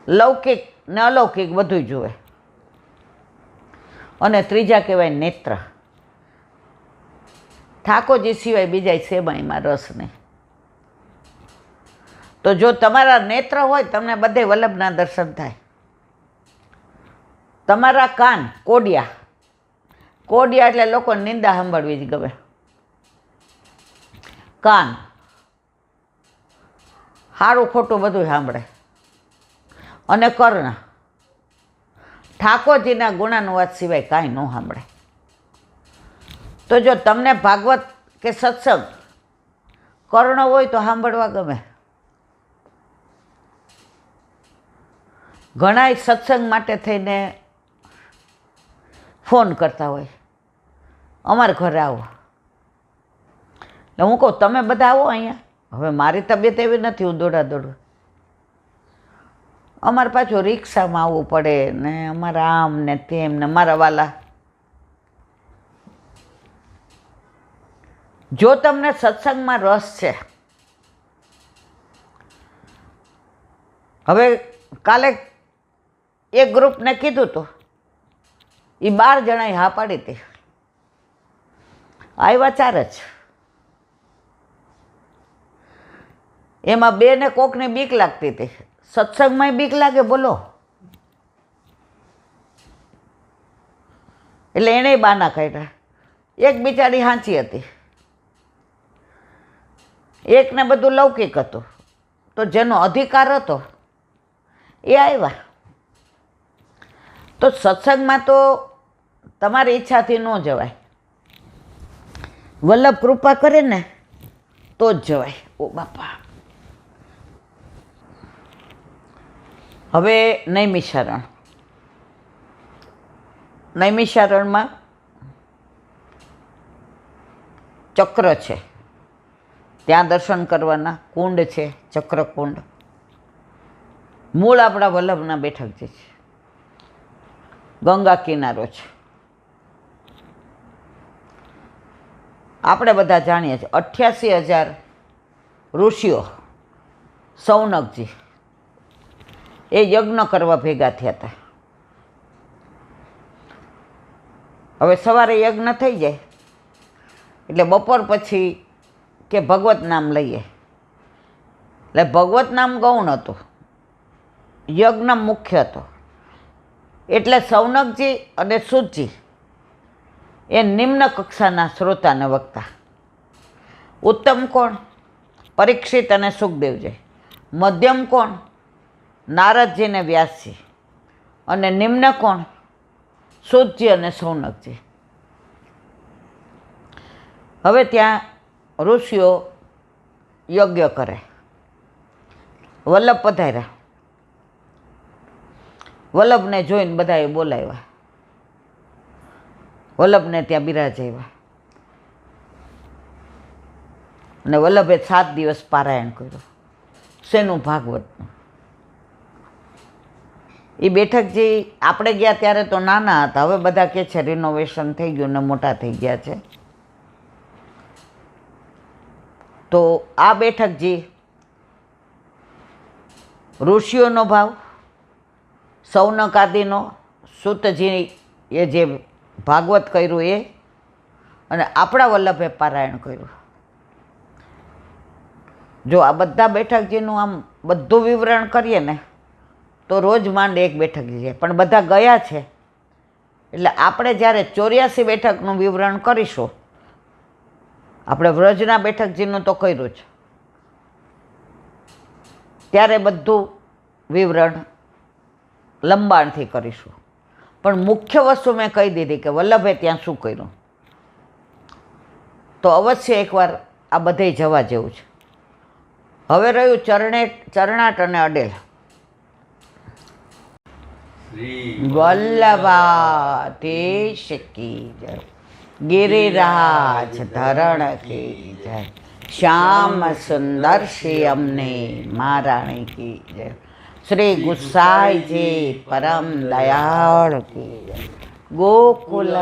લૌકિક ને અલૌકિક બધું જુએ. અને ત્રીજા કહેવાય નેત્ર. ઠાકોરજી સિવાય બીજા સેવાઈમાં રસ નહીં. તો જો તમારા નેત્ર હોય, તમને બધે વલ્લભના દર્શન થાય. તમારા કાન કોડિયા એટલે લોકોને નિંદા સાંભળવી જ ગમે. કાન સારું ખોટું બધું સાંભળે. અને કર્ણ ઠાકોરજીના ગુણાનુવાદ સિવાય કાંઈ ન સાંભળે. તો જો તમને ભાગવત કે સત્સંગ કર્ણ હોય તો સાંભળવા ગમે. ઘણાય સત્સંગ માટે થઈને ફોન કરતા હોય, અમારા ઘરે આવો. એટલે હું કહું તમે બધા આવો અહીંયા. હવે મારી તબિયત એવી નથી, હું દોડું. અમારે પાછું રિક્ષામાં આવવું પડે ને, અમારા આમ ને તેમ ને. મારા વાલા, જો તમને સત્સંગમાં રસ છે, હવે કાલે એક ગ્રુપને કીધું હતું, એ 12 જણાએ હા પાડી હતી. આવ્યા 4 જ. એમાં 2ને કોકને બીક લાગતી હતી, સત્સંગમાં બીક લાગે, બોલો. એટલે એણે બાના કાઢ્યા. એક બિચારી હાંચી હતી, એકને બધું લૌકિક હતું, તો જેનો અધિકાર હતો એ આવ્યા. તો સત્સંગમાં તો તમારી ઈચ્છાથી ન જવાય, વલ્લભ કૃપા કરે ને તો જ જવાય. ઓ બાપા. હવે નૈમિષારણ. નૈમિષારણમાં ચક્ર છે, ત્યાં દર્શન કરવાના. કુંડ છે, ચક્રકુંડ. મૂળ આપણા વલ્લભના બેઠક જે છે, ગંગા કિનારો છે. આપણે બધા જાણીએ છીએ 88,000 ઋષિઓ, સૌનકજી એ યજ્ઞ કરવા ભેગા થયા હતા. હવે સવારે યજ્ઞ થઈ જાય એટલે બપોર પછી કે ભગવત નામ લઈએ, એટલે ભગવત નામ ગૌણ હતું, યજ્ઞ મુખ્ય હતો. એટલે સૌનકજી અને સુતજી એ નિમ્ન કક્ષાના શ્રોતા અને વક્તા. ઉત્તમ કોણ? પરીક્ષિત અને સુખદેવજી. મધ્યમ કોણ? નારદજી ને વ્યાસજી. અને નિમ્ન કોણ? સુતજી અને સૌનકજી. હવે ત્યાં ઋષિઓ યજ્ઞ કરે. વલ્લભ પધાર્યા. વલ્લભને જોઈને બધાએ બોલાવ્યા, વલ્લભને ત્યાં બિરાજાવ્યા. અને વલ્લભે 7 દિવસ પારાયણ કર્યું. શેનું? ભાગવતનું. એ બેઠક જે આપણે ગયા ત્યારે તો નાના હતા, હવે બધા કહે છે રિનોવેશન થઈ ગયું ને મોટા થઈ ગયા છે. તો આ બેઠક જે ઋષિઓનો ભાવ, સૌનક આદિનો, સૂતજી એ જે ભાગવત કર્યું એ, અને આપણા વલ્લભે પારાયણ કર્યું. જો આ બધા બેઠકજીનું આમ બધું વિવરણ કરીએ ને તો રોજ માંડ એક બેઠક છે, પણ બધા ગયા છે. એટલે આપણે જ્યારે 84 બેઠકનું વિવરણ કરીશું, આપણે વ્રજના બેઠકજીનું તો કર્યું છે, ત્યારે બધું વિવરણ લંબાણથી કરીશું. પણ મુખ્ય વસ્તુ મેં કહી દીધી કે વલ્લભે ત્યાં શું કર્યું. તો અવશ્ય એકવાર આ બધે જવા જેવું છે. હવે રહ્યું ચરણાટ અને અડેલ. વલ્લભાધીશ કી જય, ગિરિરાજ ધરણ કી જય, શ્યામ સુંદર શ્રી અમને મહારાણી કી જય, શ્રી ગુસાઈજી પરમ દયાળ કી જય, ગોકુલ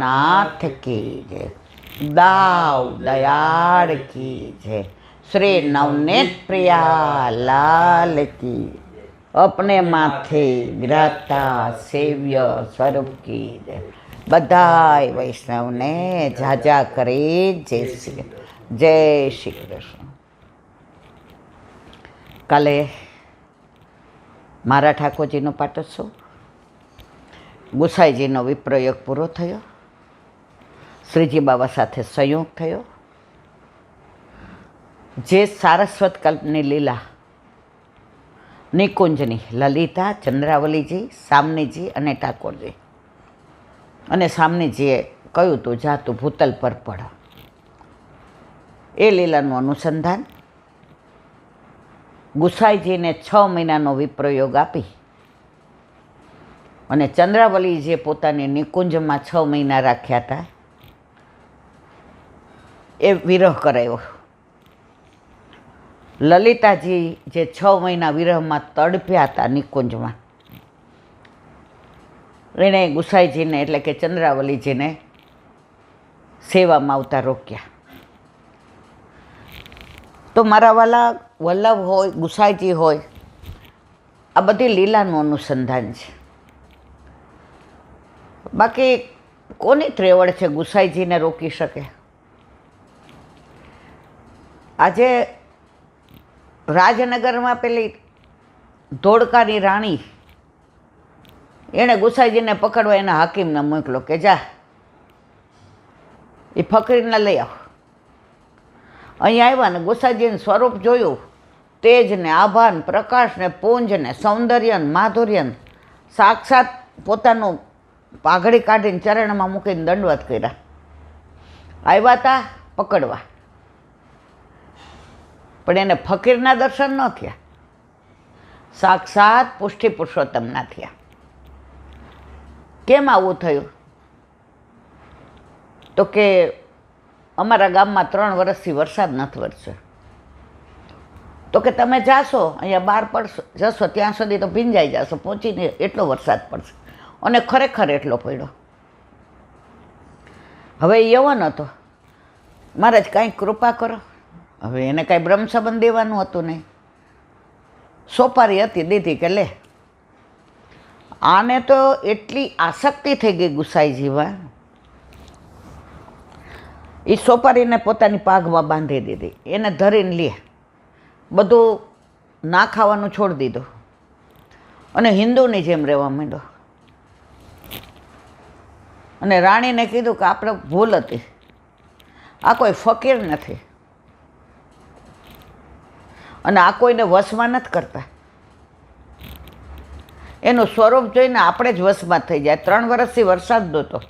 નાથ કી જય, દાવ દયાળ કી જય, શ્રી નવનેત પ્રિયા લાલ કી, अपने माथे विराजता सेव्य स्वरूप की जय. बधाय वैष्णवने जाजा करे जय श्री कृष्ण. काले मारा ठाकोरजीनो पाटोत्सव, गुसाईजीनो विप्रयोग पूरो थयो, श्रीजी बाबा साथे संयोग थयो. जे सारस्वत कल्पनी लीला નિકુંજની લલિતા, ચંદ્રાવલીજી, સામનીજી અને ઠાકોરજી. અને સામનીજીએ કહ્યું તું જાતું ભૂતલ પર પડ. એ લીલાનું અનુસંધાન ગુસાઈજીને 6 મહિનાનો વિપ્રયોગ આપી અને ચંદ્રાવલીજીએ પોતાની નિકુંજમાં 6 મહિના રાખ્યા હતા, એ વિરહ કરાયો. લલિતાજી જે 6 મહિના વિરહમાં તડપ્યા હતા નિકુંજમાં, એણે ગુસાઈજીને એટલે કે ચંદ્રાવલીજીને સેવામાં આવતા રોક્યા. તો મારા વાલા વલ્લભ હોય, ગુસાઈજી હોય, આ બધી લીલાનું અનુસંધાન છે. બાકી કોની ત્રેવડ છે ગુસાઈજીને રોકી શકે? આજે રાજનગરમાં પેલી ધોળકાની રાણી એણે ગુસાઈજીને પકડવા એના હાકીમને મોકલો કે જા એ ફકીરને લઈ આવ. અહીં આવ્યા ને ગુસાઈજીનું સ્વરૂપ જોયું. તેજ ને આભા ને પ્રકાશ ને પુંજ ને સૌંદર્ય ને માધુર્ય ને સાક્ષાત પોતાનું પાઘડી કાઢીને ચરણમાં મૂકીને દંડવત કર્યા. આવ્યા હતા પકડવા, પણ એને ફકીરના દર્શન ન થયા, સાક્ષાત પુષ્ટિ પુરુષોત્તમના થયા. કેમ આવું થયું? તો કે અમારા ગામમાં 3 વર્ષથી વરસાદ નથી વરસ્યો. તો કે તમે જાશો અહીંયા બહાર પડશો જશો ત્યાં સુધી તો ભીંજાઈ જશો, પહોંચીને એટલો વરસાદ પડશે. અને ખરેખર એટલો પડ્યો. હવે યવન હતો, મહારાજ કાંઈક કૃપા કરો. હવે એને કાંઈ બ્રહ્મ સંબંધ દેવાનું હતું નહીં, સોપારી હતી દીધી કે લે. આને તો એટલી આસક્તિ થઈ ગઈ ગુસાઈજીમાં, એ સોપારીને પોતાની પાઘમાં બાંધી દીધી, એને ધરીને લે, બધું ના ખાવાનું છોડી દીધું અને હિન્દુની જેમ રહેવા માંડ્યો. અને રાણીને કીધું કે આપણે ભૂલ હતી, આ કોઈ ફકીર નથી અને આ કોઈને વશમાં નથી કરતા. એનું સ્વરૂપ જોઈને આપણે જ વશમાં થઈ જાય. 3 વર્ષથી વરસાદ નહોતો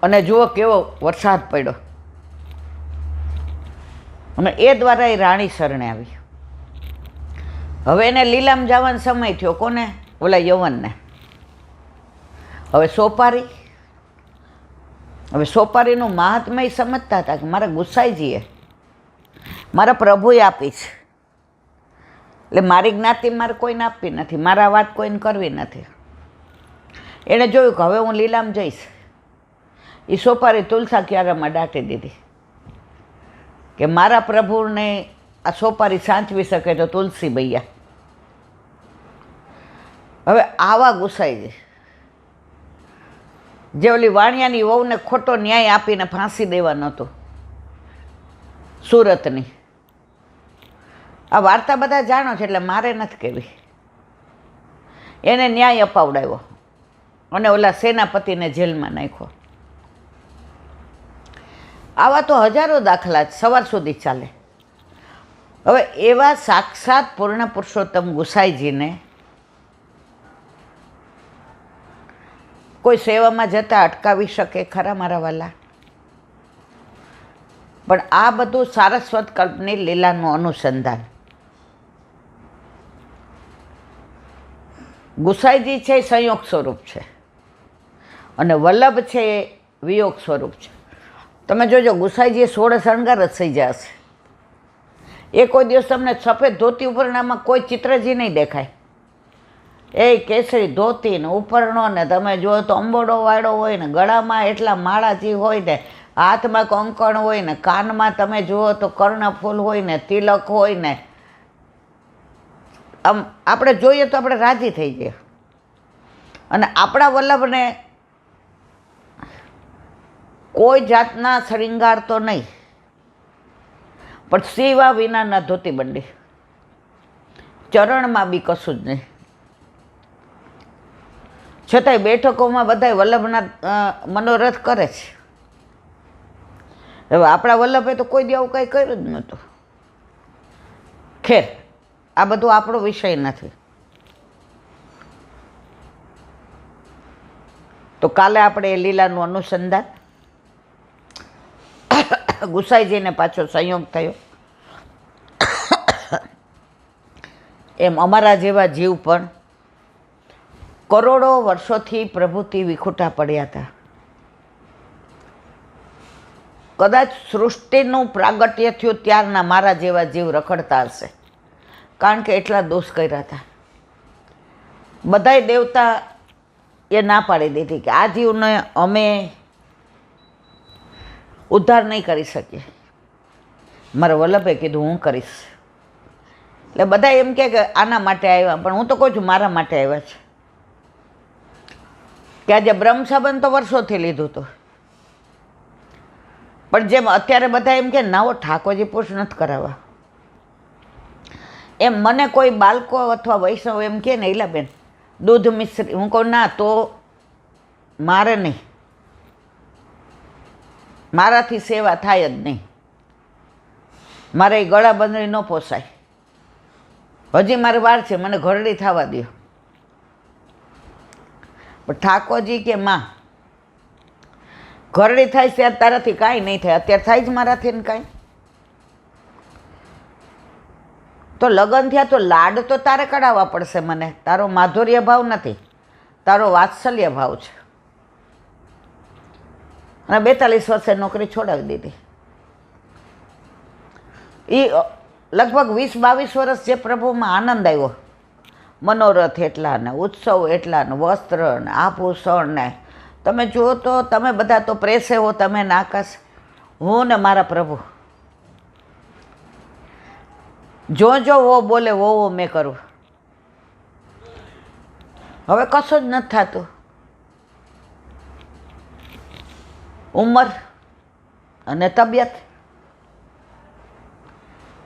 અને જુઓ કેવો વરસાદ પડ્યો. અને એ દ્વારા એ રાણી શરણે આવી. હવે એને લીલામ જવાનો સમય થયો. કોને? ઓલા યવનને. હવે સોપારી, હવે સોપારીનું મહાત્મ્ય સમજતા હતા કે મારા ગુસાઈજીએ મારા પ્રભુએ આપી છે, એટલે મારી જ્ઞાતિ મારે કોઈને આપવી નથી, મારા વાત કોઈને કરવી નથી. એણે જોયું કે હવે હું લીલામ જઈશ. એ સોપારી તુલસા ક્યારામાં દાટી દીધી કે મારા પ્રભુને આ સોપારી સાચવી શકે તો તુલસી ભૈયા. હવે આવા ગુસાઈજી જે ઓલી વાણિયાની વહુને ખોટો ન્યાય આપીને ફાંસી દેવા નહોતું સુરતની, આ વાર્તા બધા જાણો છે એટલે મારે નથી કહેવી. એને ન્યાય અપાવડાવ્યો અને ઓલા સેનાપતિને જેલમાં નાખ્યો. આવા તો હજારો દાખલા સવાર સુધી ચાલે. હવે એવા સાક્ષાત પૂર્ણ પુરુષોત્તમ ગુસાઈજીને કોઈ સેવામાં જતાં અટકાવી શકે ખરા મારા વાલા? પણ આ બધું સારસ્વત કલ્પની લીલાનું અનુસંધાન. ગુસાઈજી છે એ સંયોગ સ્વરૂપ છે અને વલ્લભ છે એ વિયોગ સ્વરૂપ છે. તમે જોજો ગુસાઈજીએ 16 શણગાર જ થઈ જશે. એ કોઈ દિવસ તમને સફેદ ધોતી ઉપરણામાં કોઈ ચિત્રજી નહીં દેખાય. એ કેસરી ધોતી ને ઉપરણો ને તમે જુઓ તો અંબોડો વાળો હોય ને, ગળામાં એટલા માળાજી હોય ને, હાથમાં કંકણ હોય ને, કાનમાં તમે જુઓ તો કર્ણફૂલ હોય ને, તિલક હોય ને. આમ આપણે જોઈએ તો આપણે રાજી થઈ જઈએ. અને આપણા વલ્લભને કોઈ જાતના શૃંગાર તો નહીં, પણ સીવા વિનાના ધોતી બંડી, ચરણમાં બી કશું જ નહીં. છતાંય બેઠકોમાં બધાય વલ્લભના મનોરથ કરે છે. હવે આપણા વલ્લભે તો કોઈ દી આવું કંઈ કર્યું જ નહોતું. ખેર, આ બધું આપણો વિષય નથી. તો કાલે આપણે એ લીલાનું અનુસંધાન, ગુસાઈજીને પાછો સંયોગ થયો, એમ અમારા જેવા જીવ પણ કરોડો વર્ષોથી પ્રભુથી વિખૂટા પડ્યા હતા. કદાચ સૃષ્ટિનું પ્રાગટ્ય થયું ત્યારના મારા જેવા જીવ રખડતા હશે, કારણ કે એટલા દોષ કર્યા હતા. બધાય દેવતા એ ના પાડી દીધી કે આ જીવને અમે ઉદ્ધાર નહીં કરી શકીએ. મારા વલ્લભે કીધું હું કરીશ. એટલે બધા એમ કે આના માટે આવ્યા, પણ હું તો કહું છું મારા માટે આવ્યા છે. કે આજે બ્રહ્મ સંબંધ તો વર્ષોથી લીધું હતું, પણ જેમ અત્યારે બધા એમ કે નાવો ઠાકોરજી પુરુષ નથી કરાવવા, એમ મને કોઈ બાળકો અથવા વૈષ્ણવ એમ કહે ને ઈલાબેન દૂધ મિશ્રી, હું કહું ના, તો મારે નહીં, મારાથી સેવા થાય જ નહીં, મારે એ ગળા બંધણી ન પોસાય, હજી મારે વાર છે, મને ઘરડી થવા દો. પણ ઠાકોરજી કે માં ઘરડી થાય ત્યારે તારાથી કાંઈ નહીં થાય, અત્યારે થાય જ મારાથી ને કાંઈ. તો લગ્ન થયા તો લાડ તો તારે કઢાવવા પડશે મને, તારો માધુર્ય ભાવ નથી, તારો વાત્સલ્ય ભાવ છે. અને 42 વર્ષે નોકરી છોડાવી દીધી. એ લગભગ 20-22 વર્ષ જે પ્રભુમાં આનંદ આવ્યો, મનોરથ એટલા ને ઉત્સવ એટલા ને વસ્ત્ર ને આભૂષણ ને, તમે જુઓ તો તમે બધા તો પ્રેસે હો, તમે નાકાશ, હું ને મારા પ્રભુ જો વો બોલે વો મેં કરું. હવે કશું જ નથી થતું. ઉંમર અને તબિયત,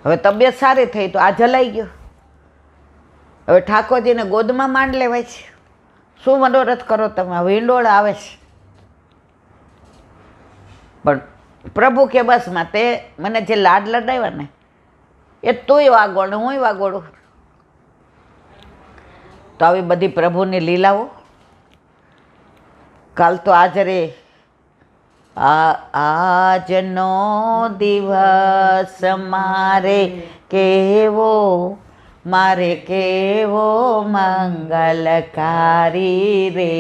હવે તબિયત સારી થઈ તો આ જલાઈ ગયો. હવે ઠાકોરજીને ગોદમાં માંડ લેવાય છે. શું મનોરથ કરો તમે? હવે હિંડોળ આવે છે. પણ પ્રભુ કે બસ માં તે મને જે લાડ લડાવ્યા ને એ તુંય વાગોડ ને હુંય વાગોડું. તો આવી બધી પ્રભુની લીલાઓ. કાલ તો હાજરે આજનો દિવસ મારે કેવો મંગલકારી રે,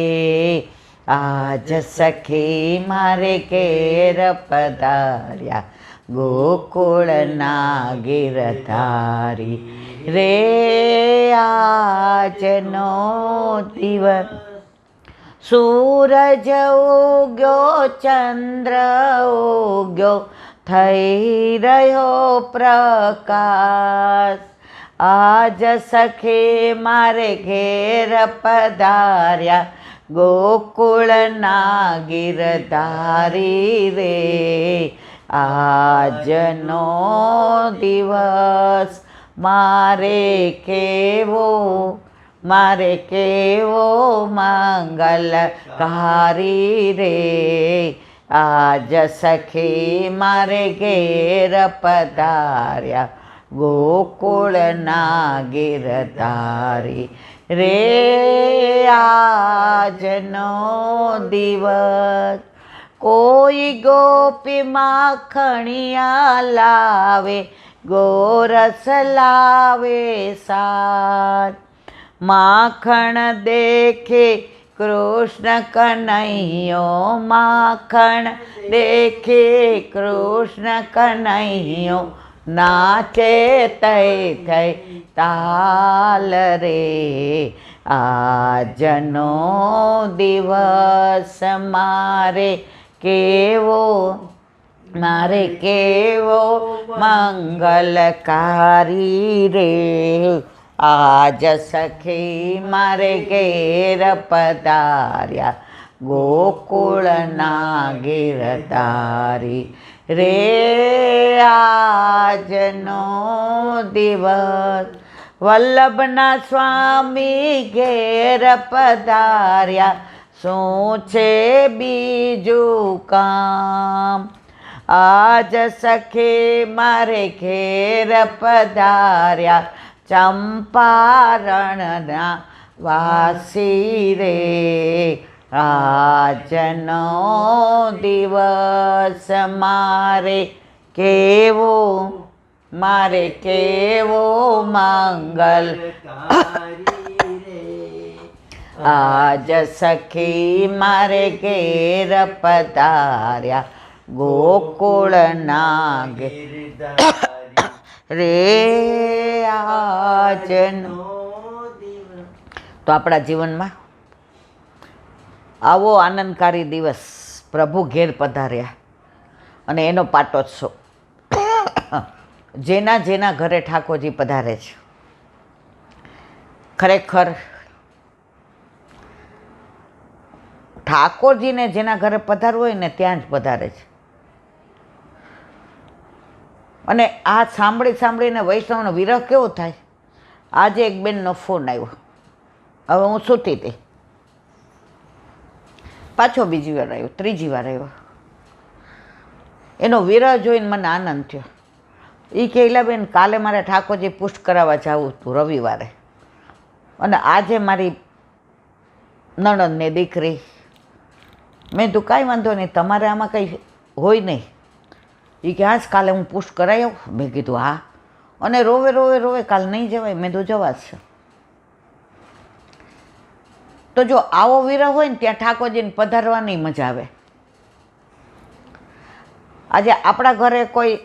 આજ સખી મારે ઘેર પધાર્યા ગોકુળના ગિરધારી રે. આજનો દિવસ સૂરજ ઉગ્યો, ચંદ્ર ઉગ્યો, થઈ રહ્યો પ્રકાશ. આજ સખી મારે ઘેર પધાર્યા ગોકુળના ગિરધારી રે. આજનો દિવસ મારે કેવો મંગલકારી રે. આજ સખી મારે ઘેર પધાર્યા ગોકુળના ગિરધારી રે. આજનો દિવસ કોઈ ગોપી માખણિયા લાવે, ગોરસ લાવે સાથ. માખણ દેખે કૃષ્ણ કનૈયો, માખણ દેખે કૃષ્ણ કનૈયો, નાચે તઈ થઈ તાલ રે. આજનો દિવસ મારે કેવો મંગલકારી રે. આજ સખી મારે ઘેર પધાર્યા ગોકુળના ગિરધારી રે. આજનો દિવસ વલ્લભના સ્વામી ઘેર પધાર્યા, શું છે બીજું કામ. આજ સખી મારે ઘેર પધાર્યા ચંપારણના વાસી રે. આજનો દિવસ મારે કેવો મંગલકારી રે. આજ સખી મારે ઘેર પધાર્યા ગોકુળના ગિરધારી રે. આજનો તો આપણા જીવનમાં આવો આનંદકારી દિવસ પ્રભુ ઘેર પધાર્યા અને એનો પાટોત્સવ. જેના જેના ઘરે ઠાકોરજી પધારે છે, ખરેખર ઠાકોરજીને જેના ઘરે પધારવું હોય ને ત્યાં જ પધારે છે. અને આ સાંભળીને વૈષ્ણવનો વિરહ કેવો થાય. આજે એક બેનનો ફોન આવ્યો, હવે હું સૂતી હતી, પાછો બીજી વાર આવ્યો, ત્રીજી વાર આવ્યો. એનો વિરહ જોઈને મને આનંદ થયો. એ કહેલા બેન કાલે મારે ઠાકોરજી પુષ્ટ કરાવવા જવું હતું રવિવારે, અને આજે મારી નણંદની દીકરી. મેં તું કાંઈ વાંધો નહીં, તમારે આમાં કંઈ હોય નહીં. એ કે હા કાલે હું પુષ્ટ કરાવી આવું. મેં કીધું હા. અને રોવે રોવે રોવે કાલે નહીં જવાય. મેં તો જવાશે. તો જો આવો વિરહ હોય ને ત્યાં ઠાકોરજીને પધારવાની મજા આવે. આજે આપણા ઘરે કોઈ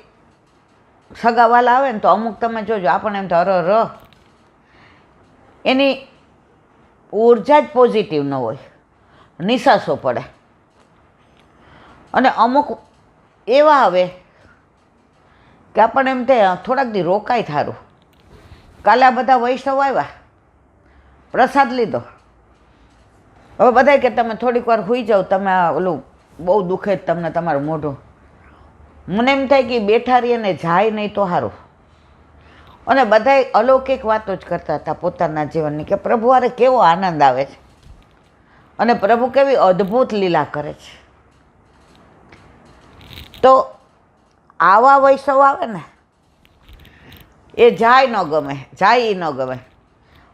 સગાવાલા આવે ને તો અમુક તમે જોજો આપણને એમ તો અર એની ઉર્જા જ પોઝિટિવ ન હોય, નિસાસો પડે. અને અમુક એવા આવે કે આપણને એમ થાય થોડાક દી રોકાય થારું. કાલે આ બધા વૈષ્ણવ આવ્યા, પ્રસાદ લીધો, હવે બધાય કે તમે થોડીક વાર સૂઈ જાઓ, તમે આ ઓલું બહુ દુખે તમને તમારું મોઢું. મને એમ થાય કે બેઠા રહીએ ને જાય નહીં તો સારું. અને બધાય અલૌકિક વાતો જ કરતા હતા પોતાના જીવનની, કે પ્રભુ હારે કેવો આનંદ આવે છે અને પ્રભુ કેવી અદ્ભુત લીલા કરે છે. તો આવા વૈષ્ણવ આવે ને એ જાય ન ગમે, જાય એ ન ગમે.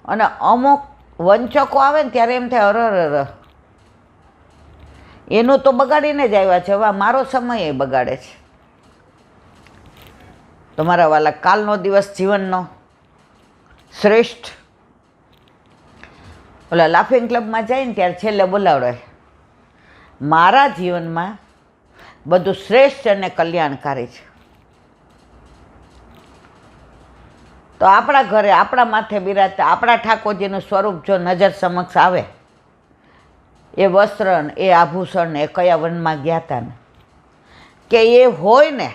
અને અમુક વંચકો આવે ને ત્યારે એમ થાય અરર એનું તો બગાડીને જ આવ્યા છે, હવે મારો સમય એ બગાડે છે. તમારા વાલા કાલનો દિવસ જીવનનો શ્રેષ્ઠ. ઓલા લાફિંગ ક્લબમાં જાય ને ત્યારે છેલ્લે બોલાવડે, મારા જીવનમાં બધું શ્રેષ્ઠ અને કલ્યાણકારી છે. તો આપણા ઘરે આપણા માથે બિરાજતા આપણા ઠાકોરજીનું સ્વરૂપ જો નજર સમક્ષ આવે, એ વસ્ત્ર ને એ આભૂષણ ને એ કયા વનમાં ગયા હતા ને, કે એ હોય ને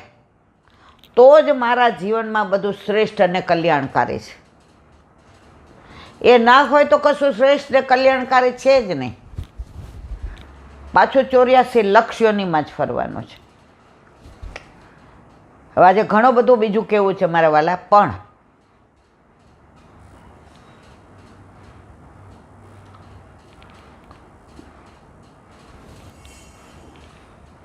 તો જ મારા જીવનમાં બધું શ્રેષ્ઠ અને કલ્યાણકારી છે. એ ના હોય તો કશું શ્રેષ્ઠ ને કલ્યાણકારી છે જ નહીં. પાછું 84 લક્ષ્યોનીમાં જ ફરવાનું છે. હવે આજે ઘણું બધું બીજું કેવું છે મારા વાલા, પણ